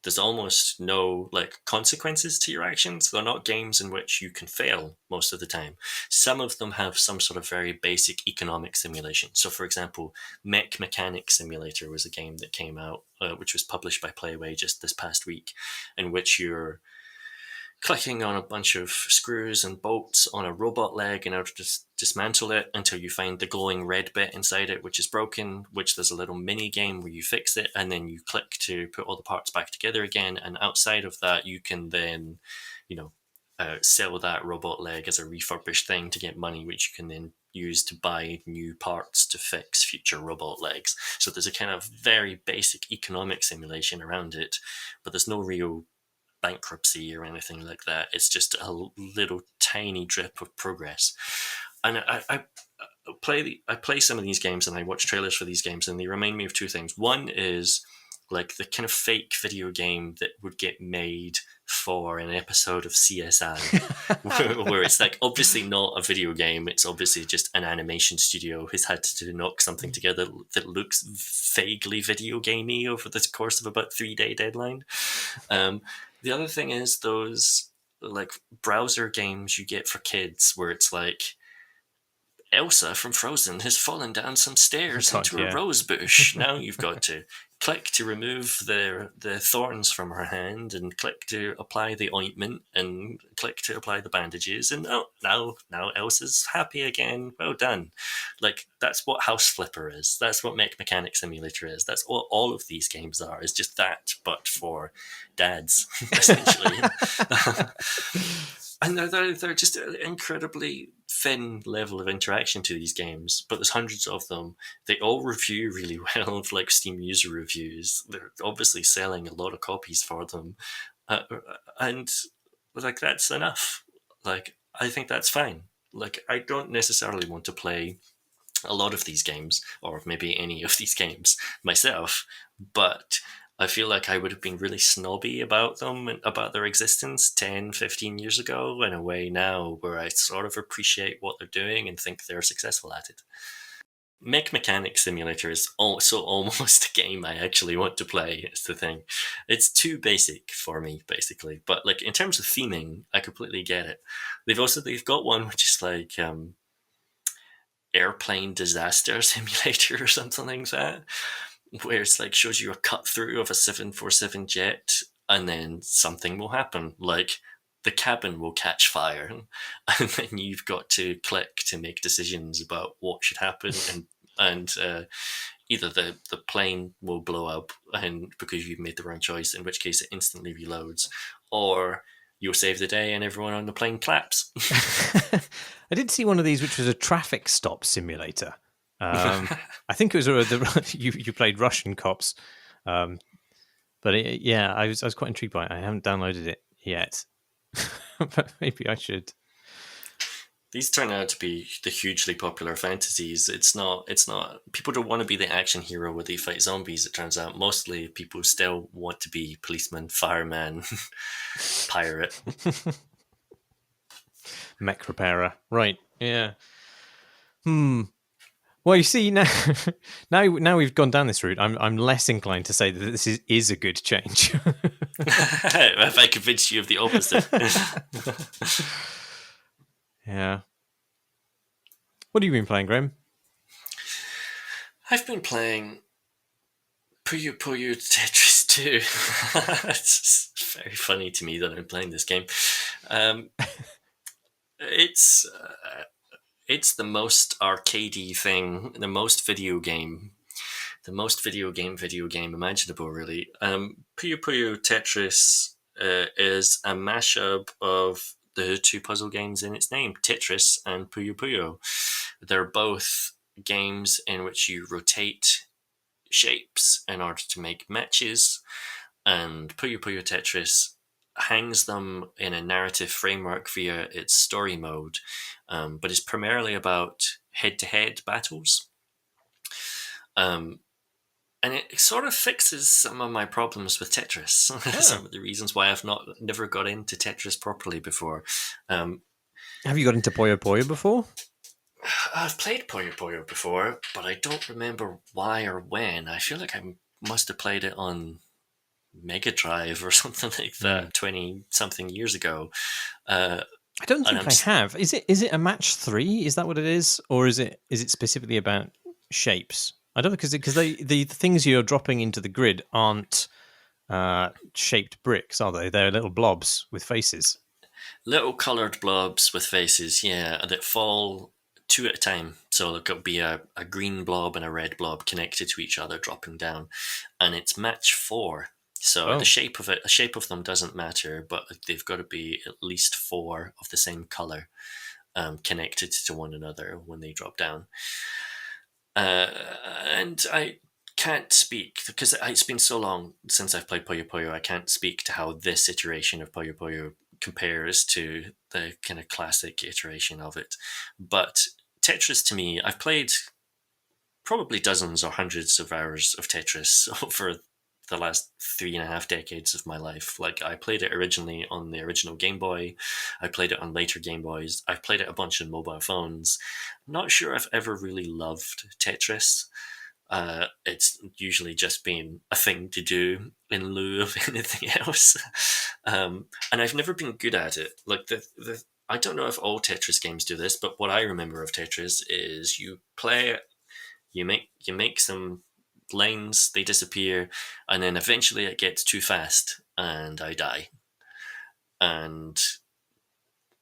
there's almost no consequences to your actions. They're not games in which you can fail most of the time. Some of them have some sort of very basic economic simulation. So, for example, Mech Mechanic Simulator was a game that came out, which was published by Playway just this past week, in which you're clicking on a bunch of screws and bolts on a robot leg in order to dismantle it until you find the glowing red bit inside it, which is broken, which there's a little mini game where you fix it, and then you click to put all the parts back together again. And outside of that, you can then, sell that robot leg as a refurbished thing to get money, which you can then use to buy new parts to fix future robot legs. So there's a kind of very basic economic simulation around it, but there's no real bankruptcy or anything like that. It's just a little tiny drip of progress. And I play some of these games, and I watch trailers for these games, and they remind me of two things. One is like the kind of fake video game that would get made for an episode of CSI, where it's like obviously not a video game. It's obviously just an animation studio who's had to knock something together that looks vaguely video gamey over the course of about 3-day deadline. The other thing is those browser games you get for kids where it's like Elsa from Frozen has fallen down some stairs into a rose bush. Now you've got to click to remove the thorns from her hand, and click to apply the ointment, and click to apply the bandages, and now Elsa's happy again. Well done. That's what House Flipper is. That's what Mech Mechanic Simulator is. That's what all of these games are. It's just that, but for dads, essentially. And they're just an incredibly thin level of interaction to these games, but there's hundreds of them. They all review really well, like Steam user reviews. They're obviously selling a lot of copies for them, and that's enough. I think that's fine. I don't necessarily want to play a lot of these games, or maybe any of these games myself, but I feel like I would have been really snobby about them and about their existence 10, 15 years ago in a way now where I sort of appreciate what they're doing and think they're successful at it. Mech Mechanic Simulator is also almost a game I actually want to play. It's the thing. It's too basic for me, basically. But like in terms of theming, I completely get it. They've got one which is like airplane disaster simulator or something like that, where it's like shows you a cut through of a 747 jet, and then something will happen, like the cabin will catch fire, and then you've got to click to make decisions about what should happen, and either the plane will blow up, and because you've made the wrong choice, in which case it instantly reloads, or you'll save the day and everyone on the plane claps. I did see one of these, which was a traffic stop simulator. I think it was you played Russian cops, but yeah, I was quite intrigued by it. I haven't downloaded it yet, but maybe I should. These turn out to be the hugely popular fantasies. It's not. People don't want to be the action hero where they fight zombies. It turns out mostly people still want to be policeman, fireman, pirate. Mech repairer, right? Yeah. Well, you see now, now we've gone down this route. I'm less inclined to say that this is a good change. If I convince you of the opposite. Yeah. What have you been playing, Graham? I've been playing Puyo Puyo Tetris 2. It's very funny to me that I'm playing this game. It's the most arcadey thing, the most video game imaginable, really. Puyo Puyo Tetris is a mashup of the two puzzle games in its name, Tetris and Puyo Puyo. They're both games in which you rotate shapes in order to make matches, and Puyo Puyo Tetris hangs them in a narrative framework via its story mode, but is primarily about head-to-head battles. And it sort of fixes some of my problems with Tetris. Yeah. Some of the reasons why I've never got into Tetris properly before. Have you got into Puyo Puyo before? I've played Puyo Puyo before, but I don't remember why or when. I feel like I must have played it on Mega Drive or something like that 20-something years ago. I don't think I have. Is it a match 3? Is that what it is? Or is it specifically about shapes? I don't know, because the things you're dropping into the grid aren't shaped bricks, are they? They're little blobs with faces. Little coloured blobs with faces, yeah, that fall 2 at a time. So there could be a green blob and a red blob connected to each other, dropping down, and it's match 4. So the shape of them doesn't matter, but they've got to be at least 4 of the same colour, connected to one another when they drop down. And I can't speak, because it's been so long since I've played Puyo Puyo, I can't speak to how this iteration of Puyo Puyo compares to the kind of classic iteration of it. But Tetris, to me, I've played probably dozens or hundreds of hours of Tetris over the last 3.5 decades of my life. Like, I played it originally on the original Game Boy. I played it on later Game Boys. I've played it a bunch on mobile phones. I'm not sure I've ever really loved Tetris. It's usually just been a thing to do in lieu of anything else. And I've never been good at it. Like, I don't know if all Tetris games do this, but what I remember of Tetris is you play it, you make some lanes, they disappear, and then eventually it gets too fast and I die. And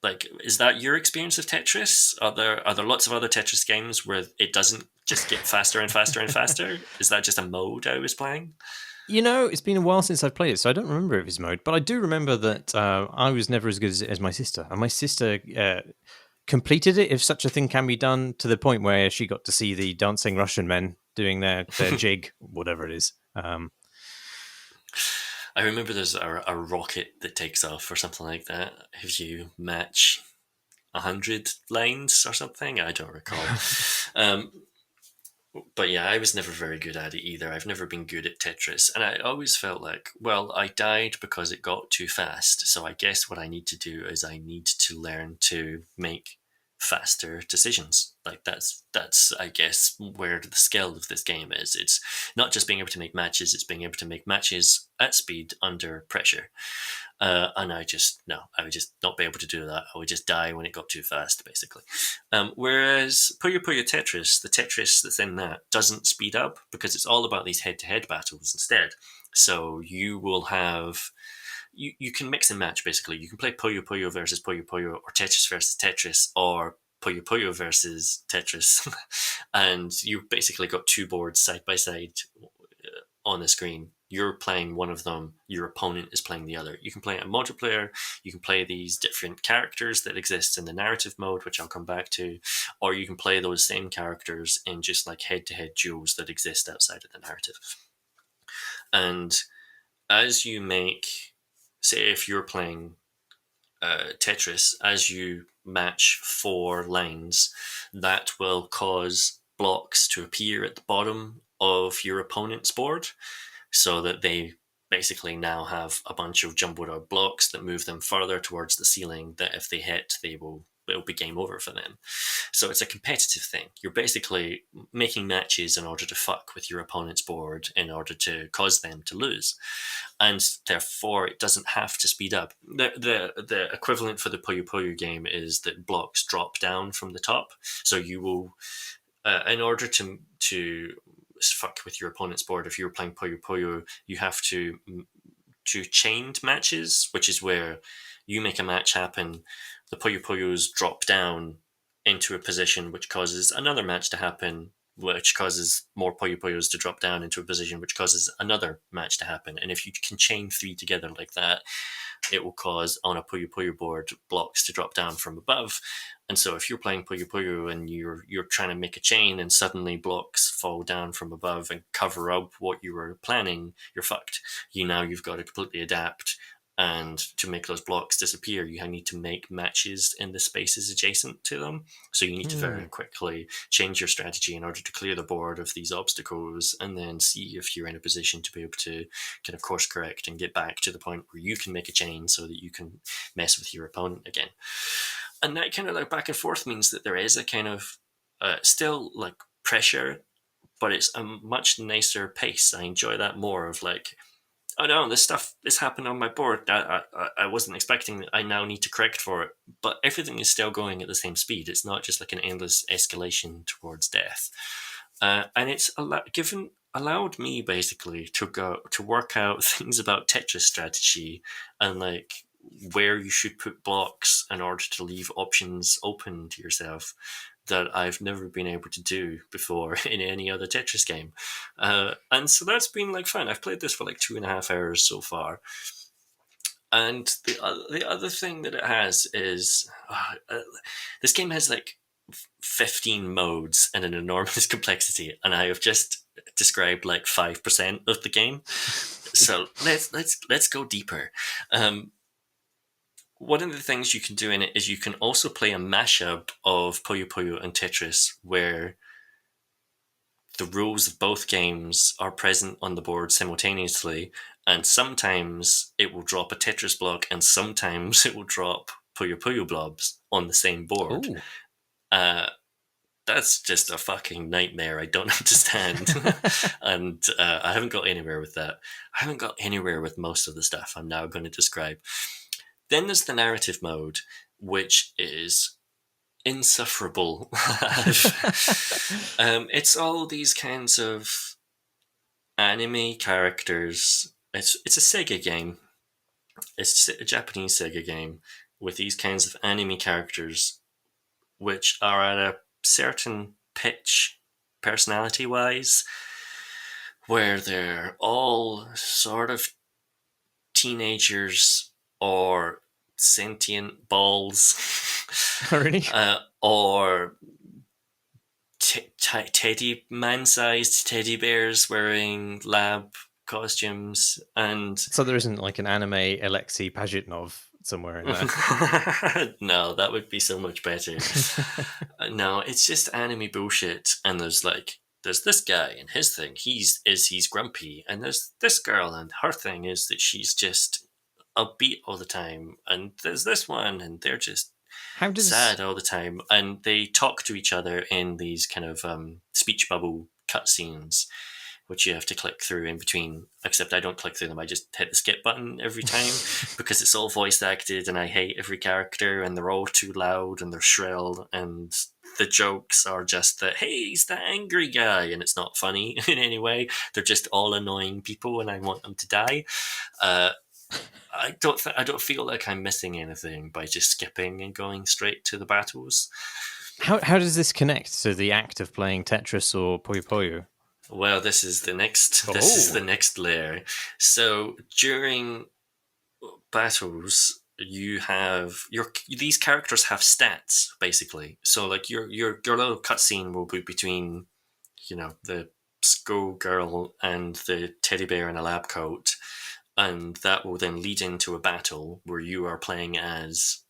like, is that your experience of Tetris? Are there lots of other Tetris games where it doesn't just get faster and faster and faster? Is that just a mode I was playing? You know, it's been a while since I've played it, so I don't remember if it's mode, but I do remember that I was never as good as my sister. And my sister completed it, if such a thing can be done, to the point where she got to see the dancing Russian men doing their jig, whatever it is. I remember there's a rocket that takes off or something like that. If you match 100 lines or something, I don't recall. But yeah, I was never very good at it either. I've never been good at Tetris. And I always felt like, well, I died because it got too fast. So I guess what I need to do is I need to learn to make faster decisions. Like that's I guess where the skill of this game is. It's not just being able to make matches, it's being able to make matches at speed under pressure. And I would just not be able to do that. I would just die when it got too fast, basically. Whereas Puyo Puyo Tetris, the Tetris that's in that, doesn't speed up because it's all about these head-to-head battles instead. So you will have you can mix and match, basically. You can play Puyo Puyo versus Puyo Puyo, or Tetris versus Tetris, or Puyo Puyo versus Tetris. And you've basically got two boards side by side on the screen. You're playing one of them, your opponent is playing the other. You can play it in multiplayer, you can play these different characters that exist in the narrative mode, which I'll come back to, or you can play those same characters in just like head-to-head duels that exist outside of the narrative. And as you make, say if you're playing Tetris, as you match 4 lines, that will cause blocks to appear at the bottom of your opponent's board, so that they basically now have a bunch of jumbled up blocks that move them further towards the ceiling, that if they hit, it'll be game over for them. So it's a competitive thing. You're basically making matches in order to fuck with your opponent's board in order to cause them to lose. And therefore, it doesn't have to speed up. The equivalent for the Puyo Puyo game is that blocks drop down from the top. So you will, in order to fuck with your opponent's board, if you're playing Puyo Puyo, you have to chained matches, which is where you make a match happen, the Puyo Puyos drop down into a position which causes another match to happen, which causes more Puyo Puyos to drop down into a position which causes another match to happen. And if you can chain 3 together like that, it will cause, on a Puyo Puyo board, blocks to drop down from above. And so if you're playing Puyo Puyo and you're trying to make a chain and suddenly blocks fall down from above and cover up what you were planning, you're fucked. You've got to completely adapt. And to make those blocks disappear, you need to make matches in the spaces adjacent to them. So you need to very quickly change your strategy in order to clear the board of these obstacles, and then see if you're in a position to be able to kind of course correct and get back to the point where you can make a chain so that you can mess with your opponent again. And that kind of like back and forth means that there is a kind of still like pressure, but it's a much nicer pace. I enjoy that more of like, oh no, this stuff is happening on my board. I wasn't expecting it. I now need to correct for it. But everything is still going at the same speed. It's not just like an endless escalation towards death. And it's allowed me basically to work out things about Tetris strategy and like where you should put blocks in order to leave options open to yourself that I've never been able to do before in any other Tetris game. And so that's been like fun. I've played this for like 2.5 hours so far. And the other thing that it has is this game has like 15 modes and an enormous complexity, and I have just described like 5% of the game. So let's go deeper. One of the things you can do in it is you can also play a mashup of Puyo Puyo and Tetris, where the rules of both games are present on the board simultaneously, and sometimes it will drop a Tetris block and sometimes it will drop Puyo Puyo blobs on the same board. That's just a fucking nightmare. I don't understand. And I haven't got anywhere with that. I haven't got anywhere with most of the stuff I'm now going to describe. Then there's the narrative mode, which is insufferable. It's all these kinds of anime characters. It's a Sega game. It's a Japanese Sega game with these kinds of anime characters, which are at a certain pitch, personality-wise, where they're all sort of teenagers or sentient balls. Really? Or teddy man-sized teddy bears wearing lab costumes. And so there isn't like an anime Alexei Pajitnov somewhere in there? No, that would be so much better. No, it's just anime bullshit. And there's this guy and his thing, he's grumpy, and there's this girl and her thing is that she's just upbeat all the time, and there's this one and they're just How does sad all the time, and they talk to each other in these kind of speech bubble cutscenes, which you have to click through in between. Except I don't click through them; I just hit the skip button every time because it's all voice acted, and I hate every character, and they're all too loud and they're shrill, and the jokes are just that, hey, he's the angry guy, and it's not funny in any way. They're just all annoying people, and I want them to die. I don't feel like I'm missing anything by just skipping and going straight to the battles. How does this connect to the act of playing Tetris or Puyo Puyo? Well, this is the next layer. So during battles, you have these characters have stats basically. So like your little cutscene will be between, the schoolgirl and the teddy bear in a lab coat, and that will then lead into a battle where you are playing as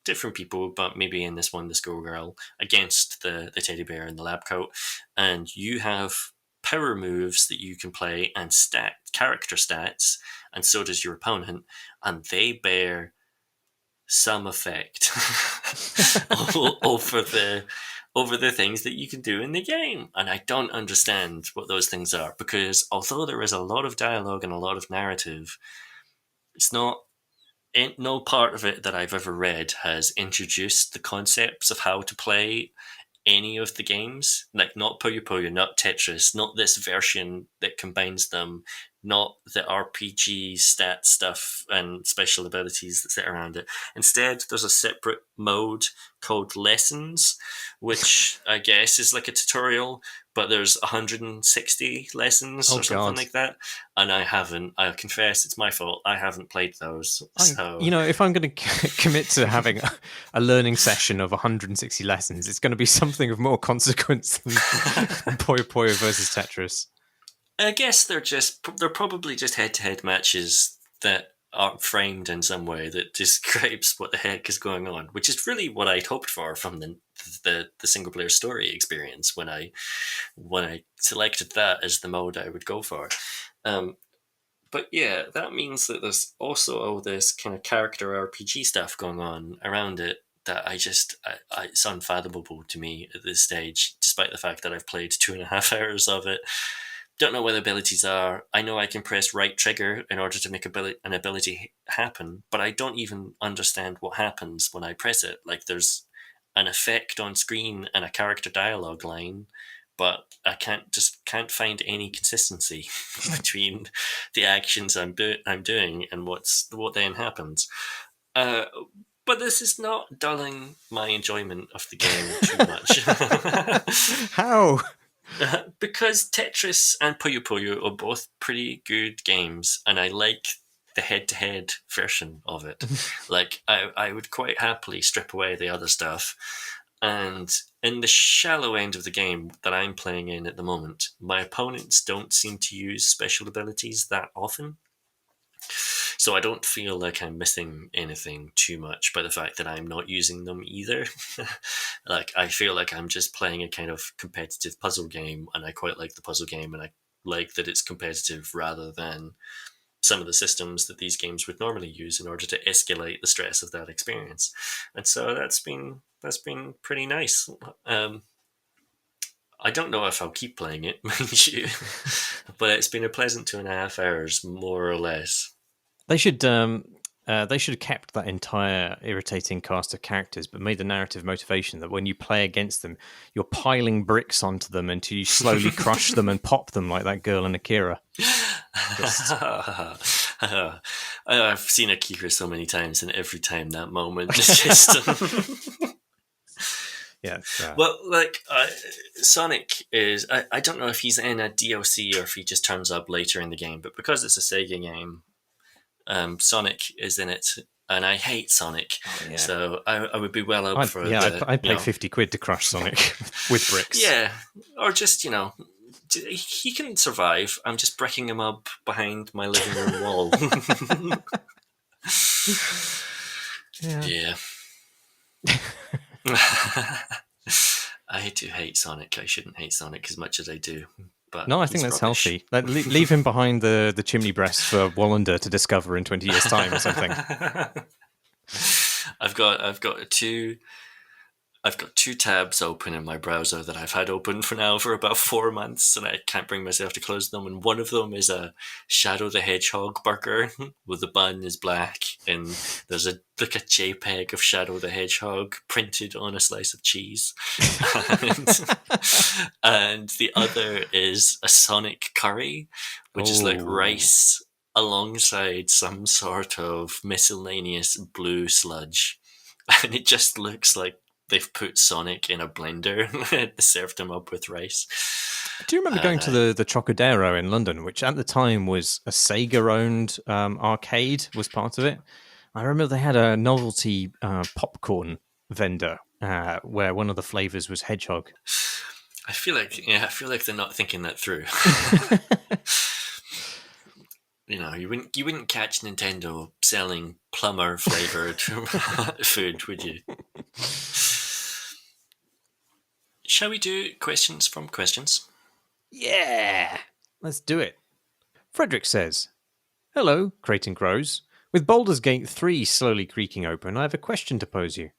different people, but maybe in this one, the schoolgirl against the teddy bear in the lab coat, and you have power moves that you can play and character stats, and so does your opponent, and they bear some effect over the things that you can do in the game. And I don't understand what those things are, because although there is a lot of dialogue and a lot of narrative, no part of it that I've ever read has introduced the concepts of how to play any of the games. Like, not Puyo Puyo, not Tetris, not this version that combines them, not the RPG stat stuff and special abilities that sit around it. Instead, there's a separate mode called Lessons, which I guess is like a tutorial, but there's 160 lessons or something like that. And I confess, it's my fault, I haven't played those. So if I'm going to commit to having a learning session of 160 lessons, it's going to be something of more consequence than Puyo Puyo versus Tetris. I guess they're probably just head-to-head matches that are framed in some way that describes what the heck is going on, which is really what I'd hoped for from the single-player story experience when I selected that as the mode I would go for. But yeah, that means that there's also all this kind of character RPG stuff going on around it that it's unfathomable to me at this stage, despite the fact that I've played 2.5 hours of it. Don't know what the abilities are. I know I can press right trigger in order to make an ability happen, but I don't even understand what happens when I press it. Like, there's an effect on screen and a character dialogue line, but I can't find any consistency between the actions I'm doing and what then happens. But this is not dulling my enjoyment of the game too much. How? Because Tetris and Puyo Puyo are both pretty good games, and I like the head-to-head version of it. Like, I would quite happily strip away the other stuff. And in the shallow end of the game that I'm playing in at the moment, my opponents don't seem to use special abilities that often. So I don't feel like I'm missing anything too much by the fact that I'm not using them either. Like, I feel like I'm just playing a kind of competitive puzzle game, and I quite like the puzzle game, and I like that it's competitive rather than some of the systems that these games would normally use in order to escalate the stress of that experience. And so that's been pretty nice. I don't know if I'll keep playing it, mind you, but it's been a pleasant 2.5 hours, more or less. They should have kept that entire irritating cast of characters, but made the narrative motivation that when you play against them, you're piling bricks onto them until you slowly crush them and pop them like that girl in Akira. I've seen Akira so many times, and every time that moment is just... Yeah. Well, like, Sonic is... I don't know if he's in a DLC or if he just turns up later in the game, but because it's a Sega game, Sonic is in it, and I hate Sonic, so I would be well up for... I'd pay 50 quid to crush Sonic with bricks. Yeah, or just, he can survive. I'm just bricking him up behind my living room wall. Yeah. I do hate Sonic. I shouldn't hate Sonic as much as I do. But no, I think that's healthy. Leave him behind the chimney breast for Wallander to discover in 20 years' time or something. I've got two tabs open in my browser that I've had open for now for about 4 months, and I can't bring myself to close them. And one of them is a Shadow the Hedgehog burger, where the bun is black, and there's a JPEG of Shadow the Hedgehog printed on a slice of cheese. and, and the other is a Sonic curry, which is like rice alongside some sort of miscellaneous blue sludge. And it just looks like they've put Sonic in a blender and served him up with rice. Do you remember going to the Trocadero in London, which at the time was a Sega-owned arcade, was part of it? I remember they had a novelty popcorn vendor where one of the flavors was hedgehog. I feel like they're not thinking that through. You wouldn't catch Nintendo selling plumber flavored food, would you? Shall we do questions from questions? Yeah, let's do it. Frederick says, "Hello, Crate and Crows. With Baldur's Gate 3 slowly creaking open, I have a question to pose you.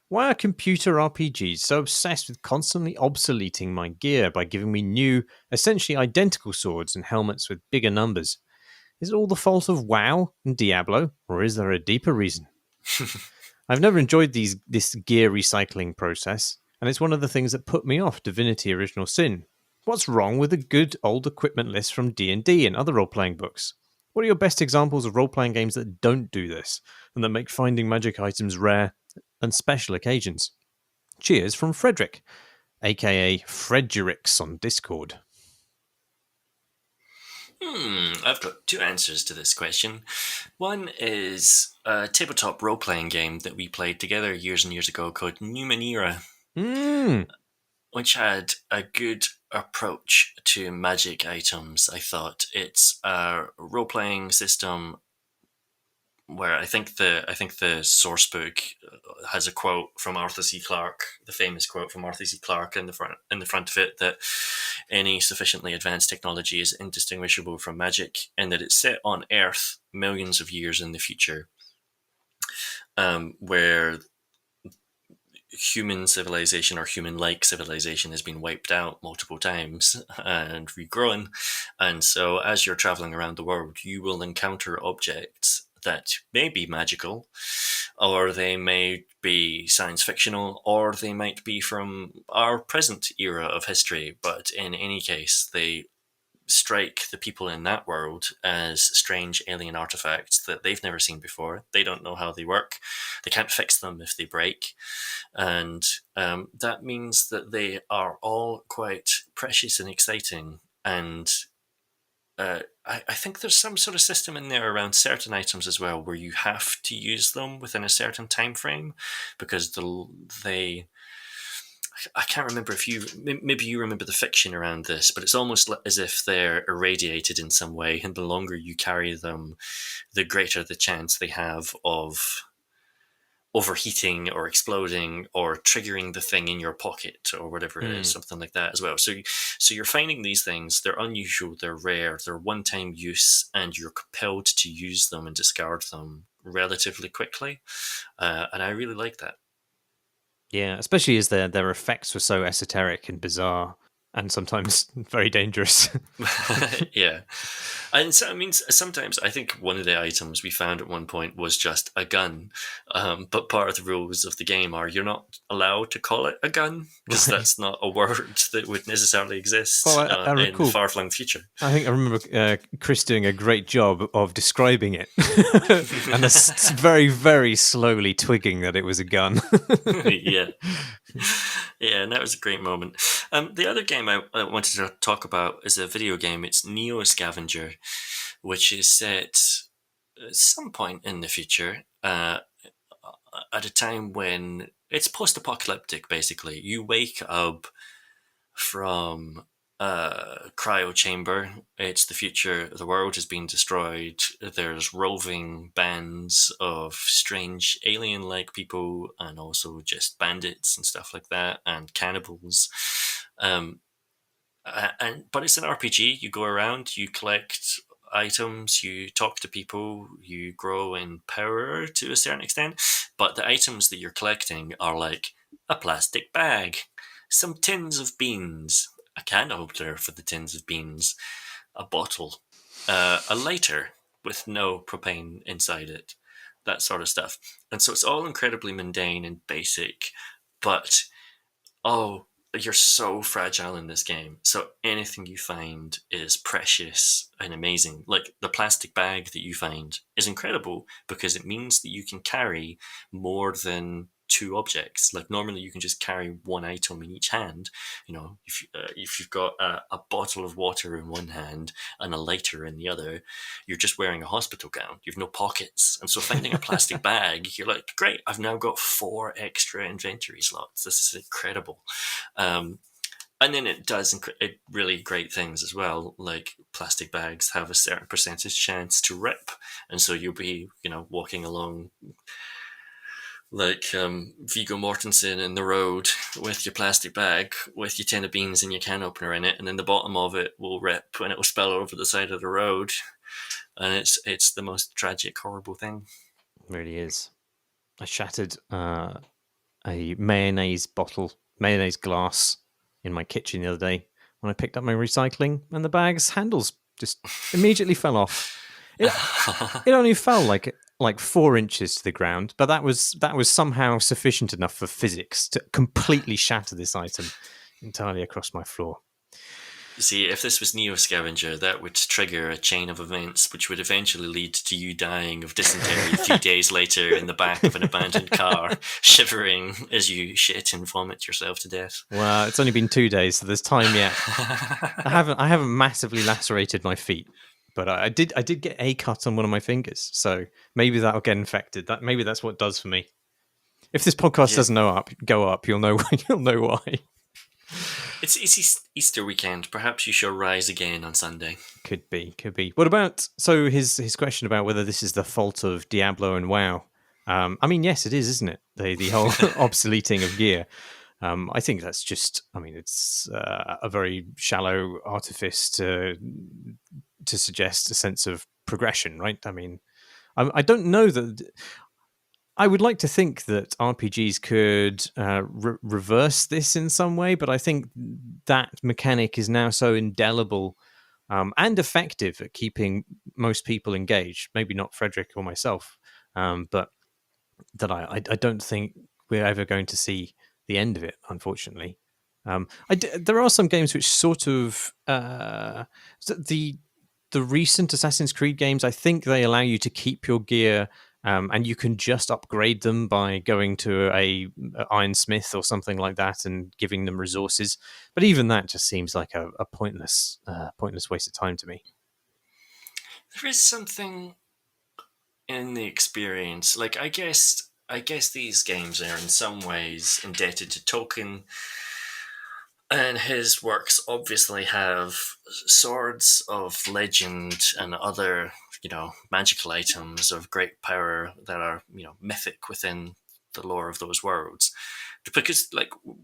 Why are computer RPGs so obsessed with constantly obsoleting my gear by giving me new, essentially identical swords and helmets with bigger numbers? Is it all the fault of WoW and Diablo, or is there a deeper reason? I've never enjoyed this gear recycling process, and it's one of the things that put me off Divinity Original Sin. What's wrong with a good old equipment list from D&D and other role-playing books? What are your best examples of role-playing games that don't do this, and that make finding magic items rare and special occasions? Cheers from Frederick, aka Fredericks on Discord." I've got two answers to this question. One is a tabletop role-playing game that we played together years and years ago called Numenera, which had a good approach to magic items, I thought. It's a role-playing system where I think the source book has a quote from Arthur C. Clarke, the famous quote from Arthur C. Clarke in the front of it, that any sufficiently advanced technology is indistinguishable from magic, and that it's set on Earth millions of years in the future, where human civilization or human-like civilization has been wiped out multiple times and regrown. And so as you're traveling around the world, you will encounter objects that may be magical, or they may be science fictional, or they might be from our present era of history. But in any case, they strike the people in that world as strange alien artifacts that they've never seen before. They don't know how they work. They can't fix them if they break. And that means that they are all quite precious and exciting. And I think there's some sort of system in there around certain items as well, where you have to use them within a certain time frame, because I can't remember if maybe you remember the fiction around this, but it's almost as if they're irradiated in some way, and the longer you carry them, the greater the chance they have of overheating or exploding or triggering the thing in your pocket or whatever it is, something like that as well. So you're finding these things, they're unusual, they're rare, they're one-time use, and you're compelled to use them and discard them relatively quickly. And I really like that. Yeah, especially as their effects were so esoteric and bizarre, and sometimes very dangerous. Yeah. And so, I mean, sometimes I think one of the items we found at one point was just a gun. But part of the rules of the game are you're not allowed to call it a gun, because that's not a word that would necessarily exist in the far-flung future. I remember Chris doing a great job of describing it and very, very slowly twigging that it was a gun. Yeah. Yeah, and that was a great moment. The other game I wanted to talk about is a video game. It's Neo Scavenger, which is set at some point in the future, at a time when it's post-apocalyptic, basically. You wake up from a cryo chamber. It's the future. The world has been destroyed. There's roving bands of strange alien-like people, and also just bandits and stuff like that, and cannibals. But it's an RPG. You go around, you collect items, you talk to people, you grow in power to a certain extent. But the items that you're collecting are like a plastic bag, some tins of beans, a can opener for the tins of beans, a bottle, a lighter with no propane inside it, that sort of stuff. And so it's all incredibly mundane and basic, but oh, you're so fragile in this game. So anything you find is precious and amazing. Like the plastic bag that you find is incredible because it means that you can carry more than two objects. Like normally you can just carry one item in each hand. You know, if you've got a bottle of water in one hand and a lighter in the other, you're just wearing a hospital gown. You've no pockets. And so finding a plastic bag, you're like, great, I've now got 4 extra inventory slots. This is incredible. And then it does really great things as well. Like plastic bags have a certain percentage chance to rip. And so you'll be, walking along like Viggo Mortensen in the road with your plastic bag with your tin of beans and your can opener in it, and then the bottom of it will rip and it will spill over the side of the road, and it's the most tragic, horrible thing. It really is. I shattered a mayonnaise glass in my kitchen the other day when I picked up my recycling, and the bag's handles just immediately fell off. It only fell like 4 inches to the ground, but that was somehow sufficient enough for physics to completely shatter this item entirely across my floor. You see, if this was Neo Scavenger, that would trigger a chain of events which would eventually lead to you dying of dysentery a few days later in the back of an abandoned car, shivering as you shit and vomit yourself to death. Well, it's only been 2 days, so there's time yet. I haven't massively lacerated my feet, but I did get a cut on one of my fingers, so maybe that'll get infected. Maybe that's what it does for me. If this podcast doesn't go up, you'll know why. It's Easter weekend. Perhaps you shall rise again on Sunday. Could be. What about his question about whether this is the fault of Diablo and WoW? I mean, yes, it is, isn't it? The whole obsoleting of gear. I think that's just. I mean, it's a very shallow artifice to suggest a sense of progression, right? I mean, I don't know that. I would like to think that RPGs could reverse this in some way, but I think that mechanic is now so indelible and effective at keeping most people engaged. Maybe not Frederick or myself, but that I don't think we're ever going to see the end of it, unfortunately. There are some games which sort of the recent Assassin's Creed games. I think they allow you to keep your gear. And you can just upgrade them by going to a ironsmith or something like that and giving them resources. But even that just seems like a pointless waste of time to me. There is something in the experience. Like I guess these games are in some ways indebted to Tolkien, and his works obviously have swords of legend and other magical items of great power that are, mythic within the lore of those worlds. Because,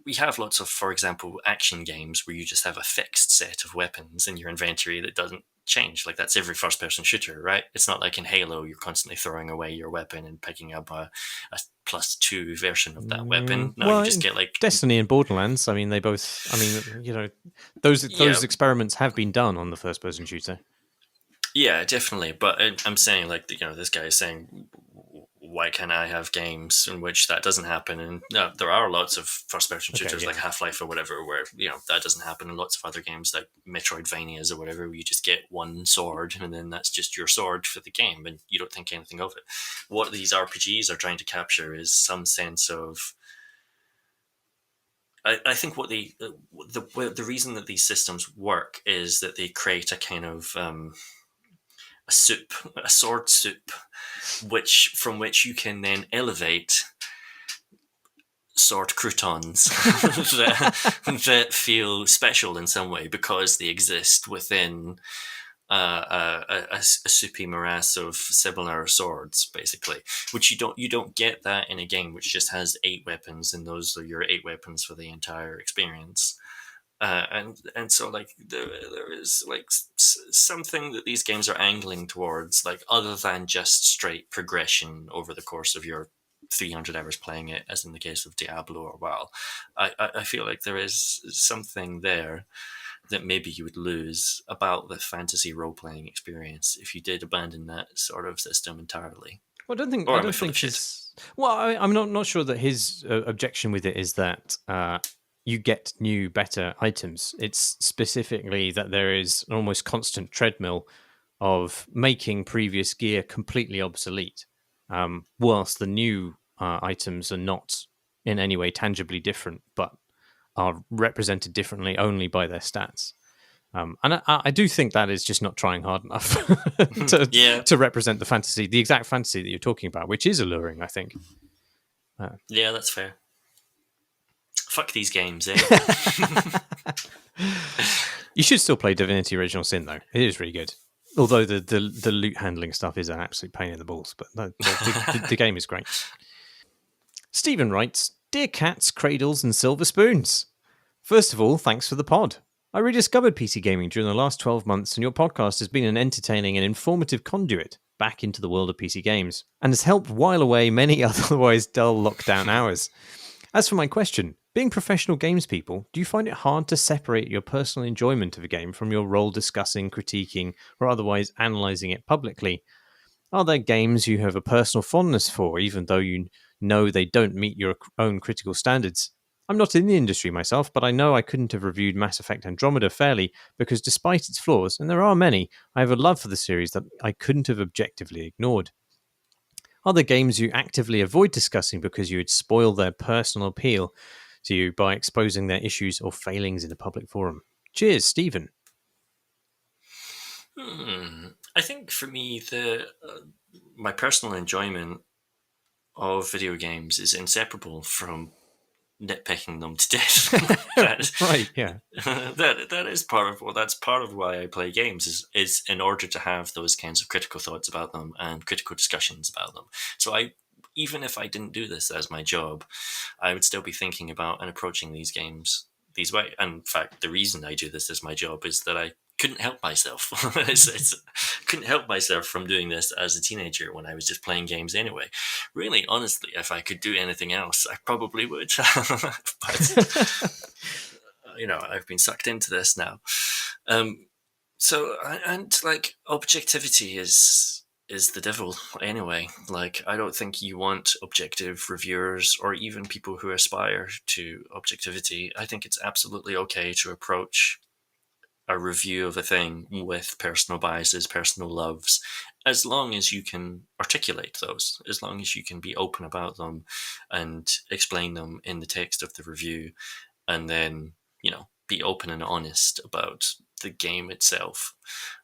we have lots of, for example, action games where you just have a fixed set of weapons in your inventory that doesn't change. Like, that's every first-person shooter, right? It's not like in Halo, you're constantly throwing away your weapon and picking up a +2 version of that weapon. No, you just get, Destiny and Borderlands, I mean, they both... I mean, those experiments have been done on the first-person shooter. Yeah, definitely. But I'm saying, this guy is saying, why can't I have games in which that doesn't happen? And there are lots of first-person shooters like Half-Life or whatever where, that doesn't happen. And lots of other games like Metroidvanias or whatever, where you just get one sword and then that's just your sword for the game and you don't think anything of it. What these RPGs are trying to capture is some sense of... I think what the reason that these systems work is that they create a kind of... a sword soup, from which you can then elevate sword croutons that feel special in some way because they exist within a soupy morass of similar swords, basically. Which you don't get that in a game which just has 8 weapons, and those are your 8 weapons for the entire experience. And so there is something that these games are angling towards, other than just straight progression over the course of your 300 hours playing it, as in the case of Diablo or WoW. I feel like there is something there that maybe you would lose about the fantasy role-playing experience if you did abandon that sort of system entirely. Well, I don't think. Or I am I don't full think of shit? his. Well, I'm not sure that his objection with it is that you get new, better items. It's specifically that there is an almost constant treadmill of making previous gear completely obsolete, whilst the new items are not in any way tangibly different, but are represented differently only by their stats. And I do think that is just not trying hard enough Yeah. to represent the exact fantasy that you're talking about, which is alluring, I think. Yeah, that's fair. Fuck these games, eh? You should still play Divinity Original Sin, though. It is really good. Although the loot handling stuff is an absolute pain in the balls, but the game is great. Stephen writes, Dear Cats, Cradles and Silver Spoons. First of all, thanks for the pod. I rediscovered PC gaming during the last 12 months, and your podcast has been an entertaining and informative conduit back into the world of PC games, and has helped while away many otherwise dull lockdown hours. As for my question, being professional games people, do you find it hard to separate your personal enjoyment of a game from your role discussing, critiquing, or otherwise analysing it publicly? Are there games you have a personal fondness for, even though you know they don't meet your own critical standards? I'm not in the industry myself, but I know I couldn't have reviewed Mass Effect Andromeda fairly because despite its flaws, and there are many, I have a love for the series that I couldn't have objectively ignored. Are there games you actively avoid discussing because you would spoil their personal appeal to you by exposing their issues or failings in a public forum? Cheers, Stephen. I think for me, my personal enjoyment of video games is inseparable from nitpicking them to death. Right, yeah. That is part of that's part of why I play games is in order to have those kinds of critical thoughts about them and critical discussions about them. So even if I didn't do this as my job, I would still be thinking about and approaching these games these way. And in fact, the reason I do this as my job is that I couldn't help myself. Couldn't help myself from doing this as a teenager when I was just playing games anyway. Really, honestly, if I could do anything else, I probably would. But I've been sucked into this now. So objectivity is the devil anyway. Like, I don't think you want objective reviewers or even people who aspire to objectivity. I think it's absolutely okay to approach a review of a thing with personal biases, personal loves, as long as you can articulate those, as long as you can be open about them and explain them in the text of the review, and then, be open and honest about the game itself.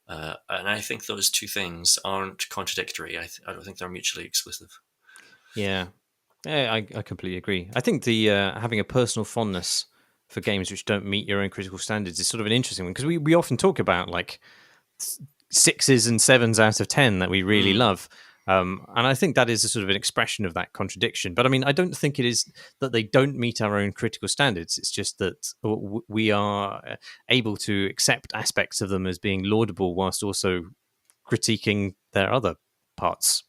And I think those two things aren't contradictory. I don't think they're mutually exclusive. Yeah, I completely agree. I think the having a personal fondness for games which don't meet your own critical standards is sort of an interesting one, because we often talk about like 6s and 7s out of 10 that we really love. And I think that is a sort of an expression of that contradiction. But I mean, I don't think it is that they don't meet our own critical standards. It's just that we are able to accept aspects of them as being laudable whilst also critiquing their other parts.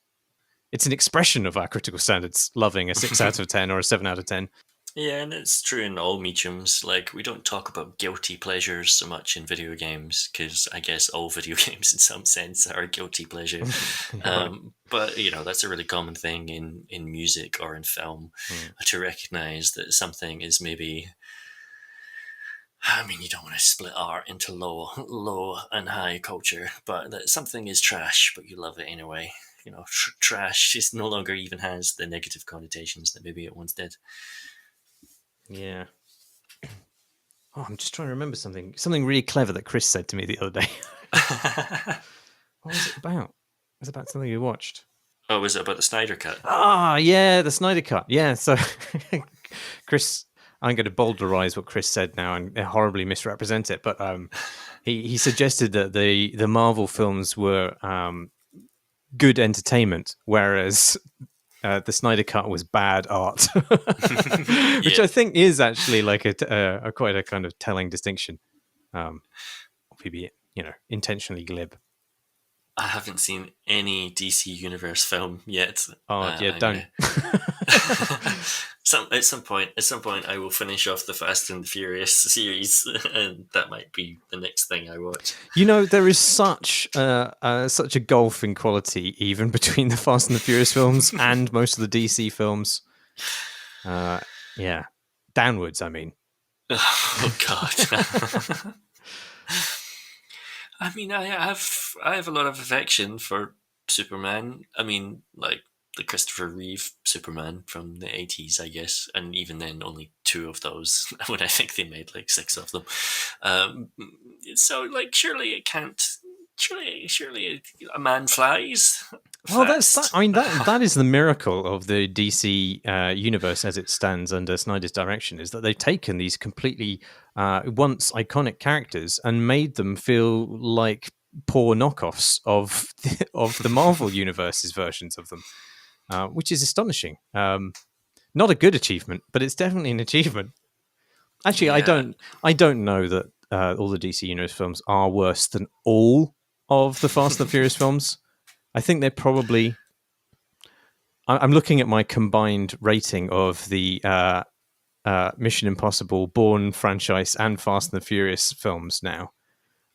It's an expression of our critical standards, loving a 6 out of 10 or a 7 out of 10. Yeah, and it's true in all mediums. Like, we don't talk about guilty pleasures so much in video games, because I guess all video games in some sense are a guilty pleasure. But, that's a really common thing in music or in film, to recognize that something is maybe... I mean, you don't want to split art into low and high culture, but that something is trash, but you love it anyway. Trash just no longer even has the negative connotations that maybe it once did. Yeah. Oh, I'm just trying to remember something really clever that Chris said to me the other day. What was it about? It was about something we watched. Oh, was it about the Snyder Cut? Ah, yeah, the Snyder Cut. Yeah, so Chris, I'm going to bowdlerize what Chris said now and horribly misrepresent it, but he suggested that the Marvel films were good entertainment, whereas the Snyder Cut was bad art, which I think is actually like a quite a kind of telling distinction. Maybe intentionally glib. I haven't seen any DC Universe film yet. Oh yeah, don't. At some point, I will finish off the Fast and the Furious series, and that might be the next thing I watch. You know, there is such a gulf in quality even between the Fast and the Furious films and most of the DC films. Yeah, downwards. I mean, Oh God. I mean, I have a lot of affection for Superman. I mean, like the Christopher Reeve Superman from the 80s, I guess, and even then, only 2 of those. When I think they made like 6 of them. Um, so, like, surely it can't. Surely, a man flies well, that's that. fast. I mean, that is the miracle of the DC universe as it stands under Snyder's direction, is that they've taken these completely once iconic characters and made them feel like poor knockoffs of the Marvel universe's versions of them, which is astonishing. Not a good achievement, but it's definitely an achievement. Actually, Yeah. I don't know that all the DC Universe films are worse than all of the Fast and the Furious films. I think they're probably. I'm looking at my combined rating of the Mission Impossible, Bourne franchise, and Fast and the Furious films now.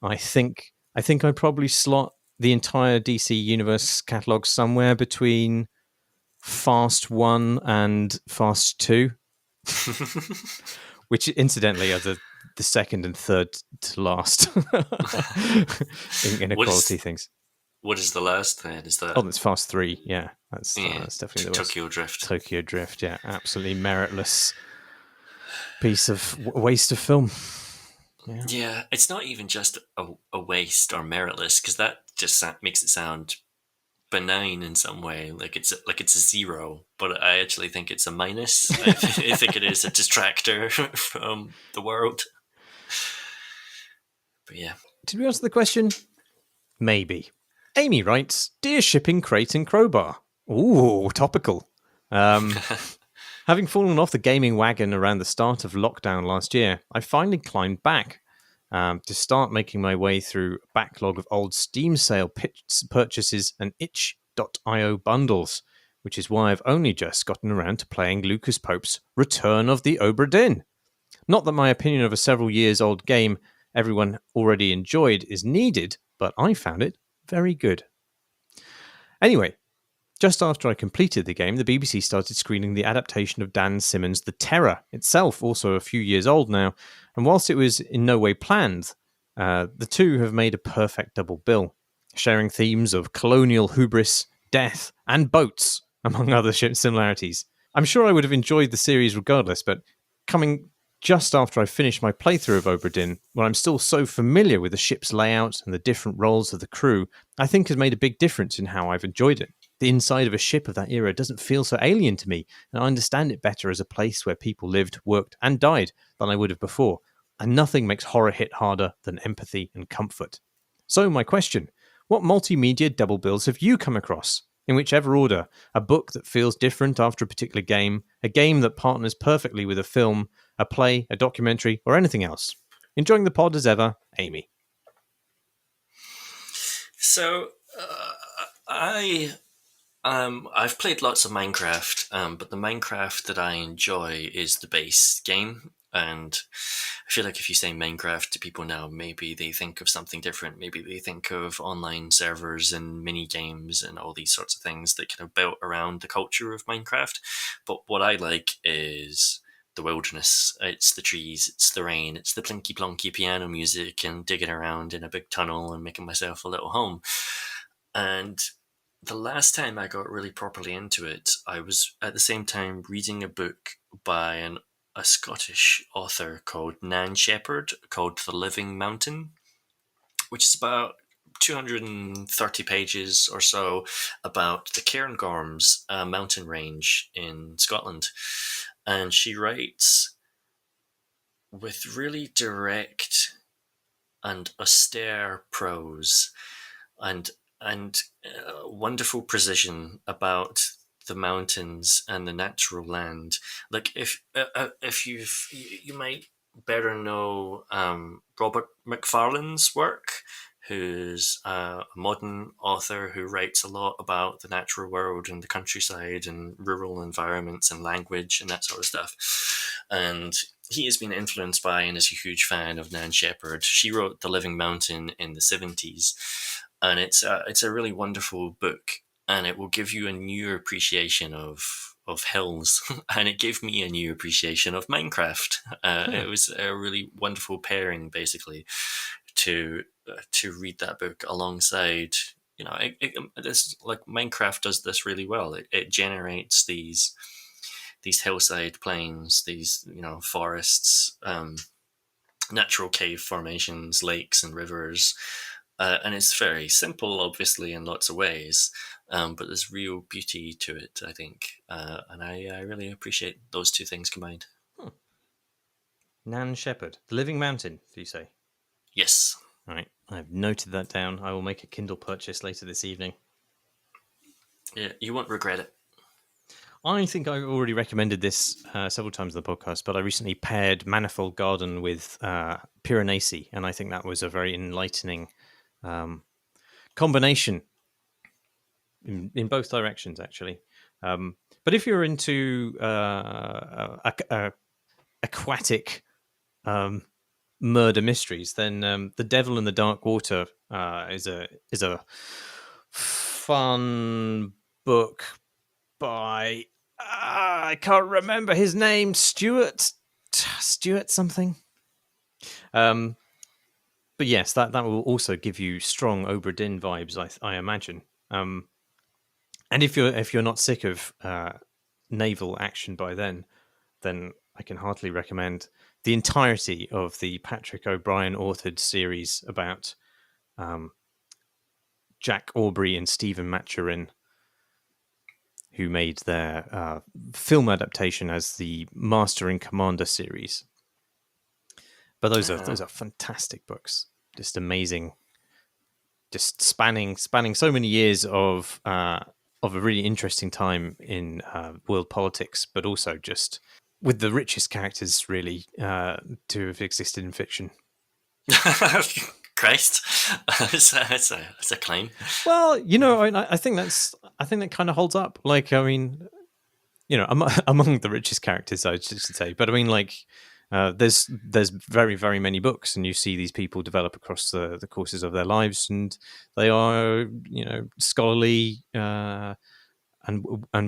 I think I'd probably slot the entire DC Universe catalog somewhere between Fast 1 and Fast 2, which incidentally are the second and third to last in inequality things. What is the last then? Is that? Oh, that's Fast 3. Yeah, that's Yeah, definitely the worst. Tokyo Drift. Tokyo Drift, yeah, absolutely meritless piece of waste of film. Yeah, it's not even just a waste or meritless, because that just makes it sound benign in some way, like it's a 0. But I actually think it's a minus. I think it is a distractor from the world. But yeah. Did we answer the question? Maybe. Amy writes, "Dear Shipping Crate and Crowbar." Ooh, topical. Having fallen off the gaming wagon around the start of lockdown last year, I finally climbed back to start making my way through a backlog of old Steam sale purchases and itch.io bundles, which is why I've only just gotten around to playing Lucas Pope's Return of the Obra Dinn. Not that my opinion of a several years old game everyone already enjoyed is needed, but I found it very good. Anyway, just after I completed the game, the BBC started screening the adaptation of Dan Simmons' The Terror, itself also a few years old now, and whilst it was in no way planned, the two have made a perfect double bill, sharing themes of colonial hubris, death, and boats, among other similarities. I'm sure I would have enjoyed the series regardless, but coming just after I finished my playthrough of Obra Dinn, when I'm still so familiar with the ship's layout and the different roles of the crew, I think has made a big difference in how I've enjoyed it. The inside of a ship of that era doesn't feel so alien to me, and I understand it better as a place where people lived, worked, and died than I would have before. And nothing makes horror hit harder than empathy and comfort. So my question, what multimedia double bills have you come across? In whichever order, a book that feels different after a particular game, a game that partners perfectly with a film, a play, a documentary, or anything else. Enjoying the pod as ever, Amy. So I've played lots of Minecraft, but the Minecraft that I enjoy is the base game. And I feel like if you say Minecraft to people now, maybe they think of something different. Maybe they think of online servers and mini games and all these sorts of things that kind of built around the culture of Minecraft. But what I like is the wilderness. It's the trees, it's the rain, it's the plinky plonky piano music and digging around in a big tunnel and making myself a little home. And the last time I got really properly into it, I was at the same time reading a book by a Scottish author called Nan Shepherd called The Living Mountain, which is about 230 pages or so about the Cairngorms mountain range in Scotland. And she writes with really direct and austere prose and wonderful precision about the mountains and the natural land. Like if you might better know Robert McFarlane's work, who's a modern author who writes a lot about the natural world and the countryside and rural environments and language and that sort of stuff. And he has been influenced by and is a huge fan of Nan Shepherd. She wrote The Living Mountain in the 70s, and it's a really wonderful book, and it will give you a new appreciation of hills, and it gave me a new appreciation of Minecraft. It was a really wonderful pairing, basically, to read that book alongside. This, like, Minecraft does this really well. It generates these hillside plains, these forests, natural cave formations, lakes and rivers, and it's very simple, obviously, in lots of ways. But there's real beauty to it, I think, and I really appreciate those two things combined. Nan Shepherd, The Living Mountain, do you say? Yes. All right, I've noted that down. I will make a Kindle purchase later this evening. Yeah, you won't regret it. I think I already recommended this several times on the podcast, but I recently paired Manifold Garden with Piranesi, and I think that was a very enlightening combination in both directions, actually. But if you're into aquatic murder mysteries, then The Devil in the Dark Water is a fun book by I can't remember his name, Stuart something. But yes, that will also give you strong Obra Dinn vibes, I imagine. And if you're not sick of naval action by then I can heartily recommend the entirety of the Patrick O'Brien authored series about Jack Aubrey and Stephen Maturin, who made their film adaptation as the Master and Commander series. But those are fantastic books, just amazing, just spanning so many years of a really interesting time in world politics, but also just with the richest characters really to have existed in fiction. Christ, that's a claim. Well, I think that kind of holds up. Like, I mean, among the richest characters, I should say. But I mean, like, there's very, very many books, and you see these people develop across the courses of their lives, and they are, scholarly and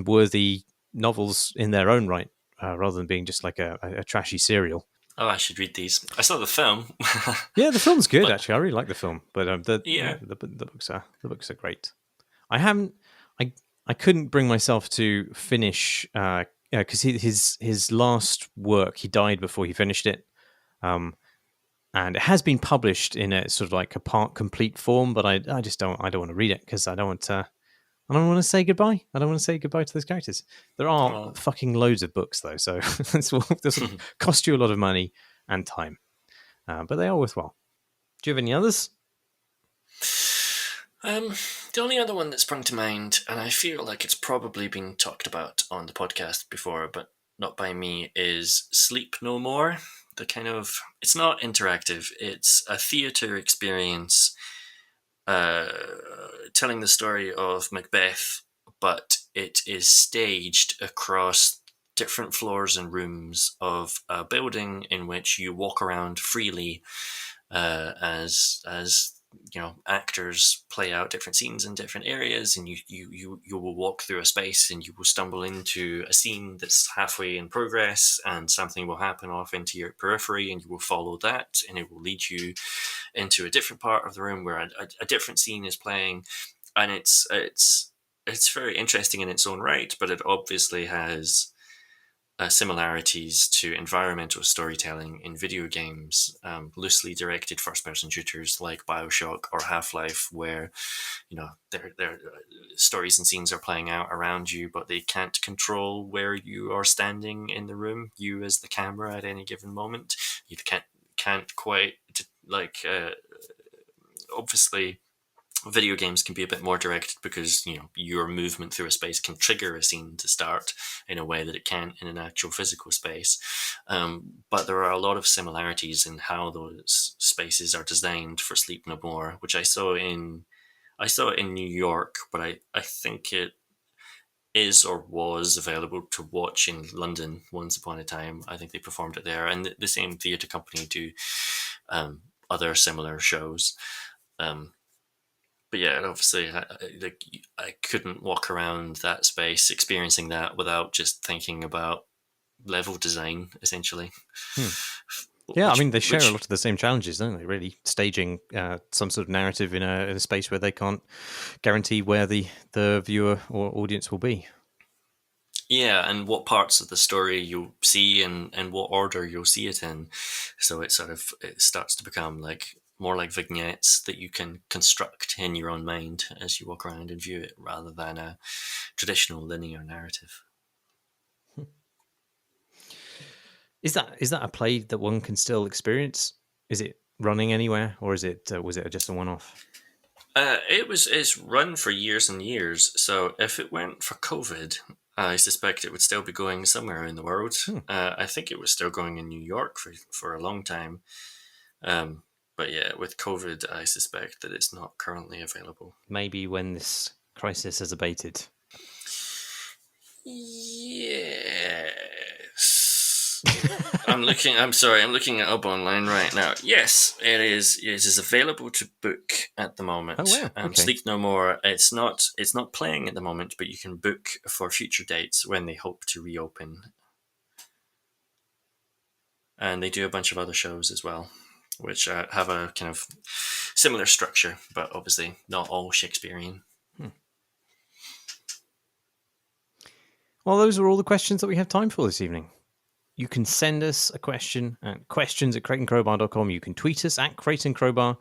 worthy novels in their own right, rather than being just like a trashy serial. Oh, I should read these. I saw the film. Yeah, the film's good, actually. I really like the film, but the books are great. I couldn't bring myself to finish because his last work, he died before he finished it, and it has been published in a sort of like a part complete form, but I just don't want to read it because I don't want to say goodbye. I don't want to say goodbye to those characters. There are fucking loads of books, though, so this will cost you a lot of money and time. But they are worthwhile. Do you have any others? The only other one that sprung to mind, and I feel like it's probably been talked about on the podcast before, but not by me, is Sleep No More. It's not interactive. It's a theatre experience telling the story of Macbeth, but it is staged across different floors and rooms of a building in which you walk around freely as actors play out different scenes in different areas, and you will walk through a space and you will stumble into a scene that's halfway in progress, and something will happen off into your periphery, and you will follow that, and it will lead you into a different part of the room where a different scene is playing, and it's very interesting in its own right, but it obviously has similarities to environmental storytelling in video games, loosely directed first-person shooters like BioShock or Half-Life, where their stories and scenes are playing out around you, but they can't control where you are standing in the room. You, as the camera, at any given moment, you can't quite obviously video games can be a bit more directed because your movement through a space can trigger a scene to start in a way that it can't in an actual physical space. But there are a lot of similarities in how those spaces are designed for Sleep No More, which I saw it in New York, but I think it is or was available to watch in London once upon a time. I think they performed it there, and the same theatre company do other similar shows. But yeah, obviously, I couldn't walk around that space experiencing that without just thinking about level design, essentially. Yeah, I mean, they share a lot of the same challenges, don't they? Really, staging some sort of narrative in a space where they can't guarantee where the viewer or audience will be. Yeah, and what parts of the story you'll see and what order you'll see it in. So it starts to become more like vignettes that you can construct in your own mind as you walk around and view it, rather than a traditional linear narrative. Is that a play that one can still experience? Is it running anywhere, or was it just a one-off? It's run for years and years. So if it went for COVID, I suspect it would still be going somewhere in the world. I think it was still going in New York for a long time. But yeah, with COVID, I suspect that it's not currently available. Maybe when this crisis has abated. Yes. I'm looking it up online right now. Yes, it is. It is available to book at the moment. Oh wow! Okay. Sleep No More. It's not playing at the moment, but you can book for future dates when they hope to reopen. And they do a bunch of other shows as well, which have a kind of similar structure, but obviously not all Shakespearean. Well, those are all the questions that we have time for this evening. You can send us a question at questions@crateandcrowbar.com. You can tweet us at crateandcrowbar.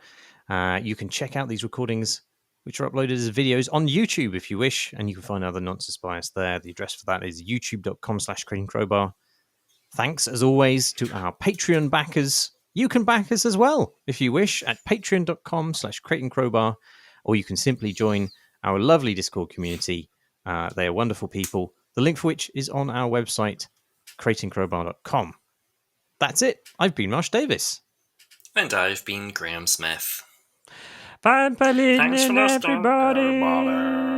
You can check out these recordings, which are uploaded as videos on YouTube if you wish, and you can find other Nonsense Bias there. The address for that is youtube.com/crateandcrowbar. Thanks, as always, to our Patreon backers. You can back us as well, if you wish, at patreon.com/crateandcrowbar, or you can simply join our lovely Discord community. They are wonderful people, the link for which is on our website, crateandcrowbar.com. That's it. I've been Marsh Davis. And I've been Graham Smith. Fine, Thanks for listening, everybody.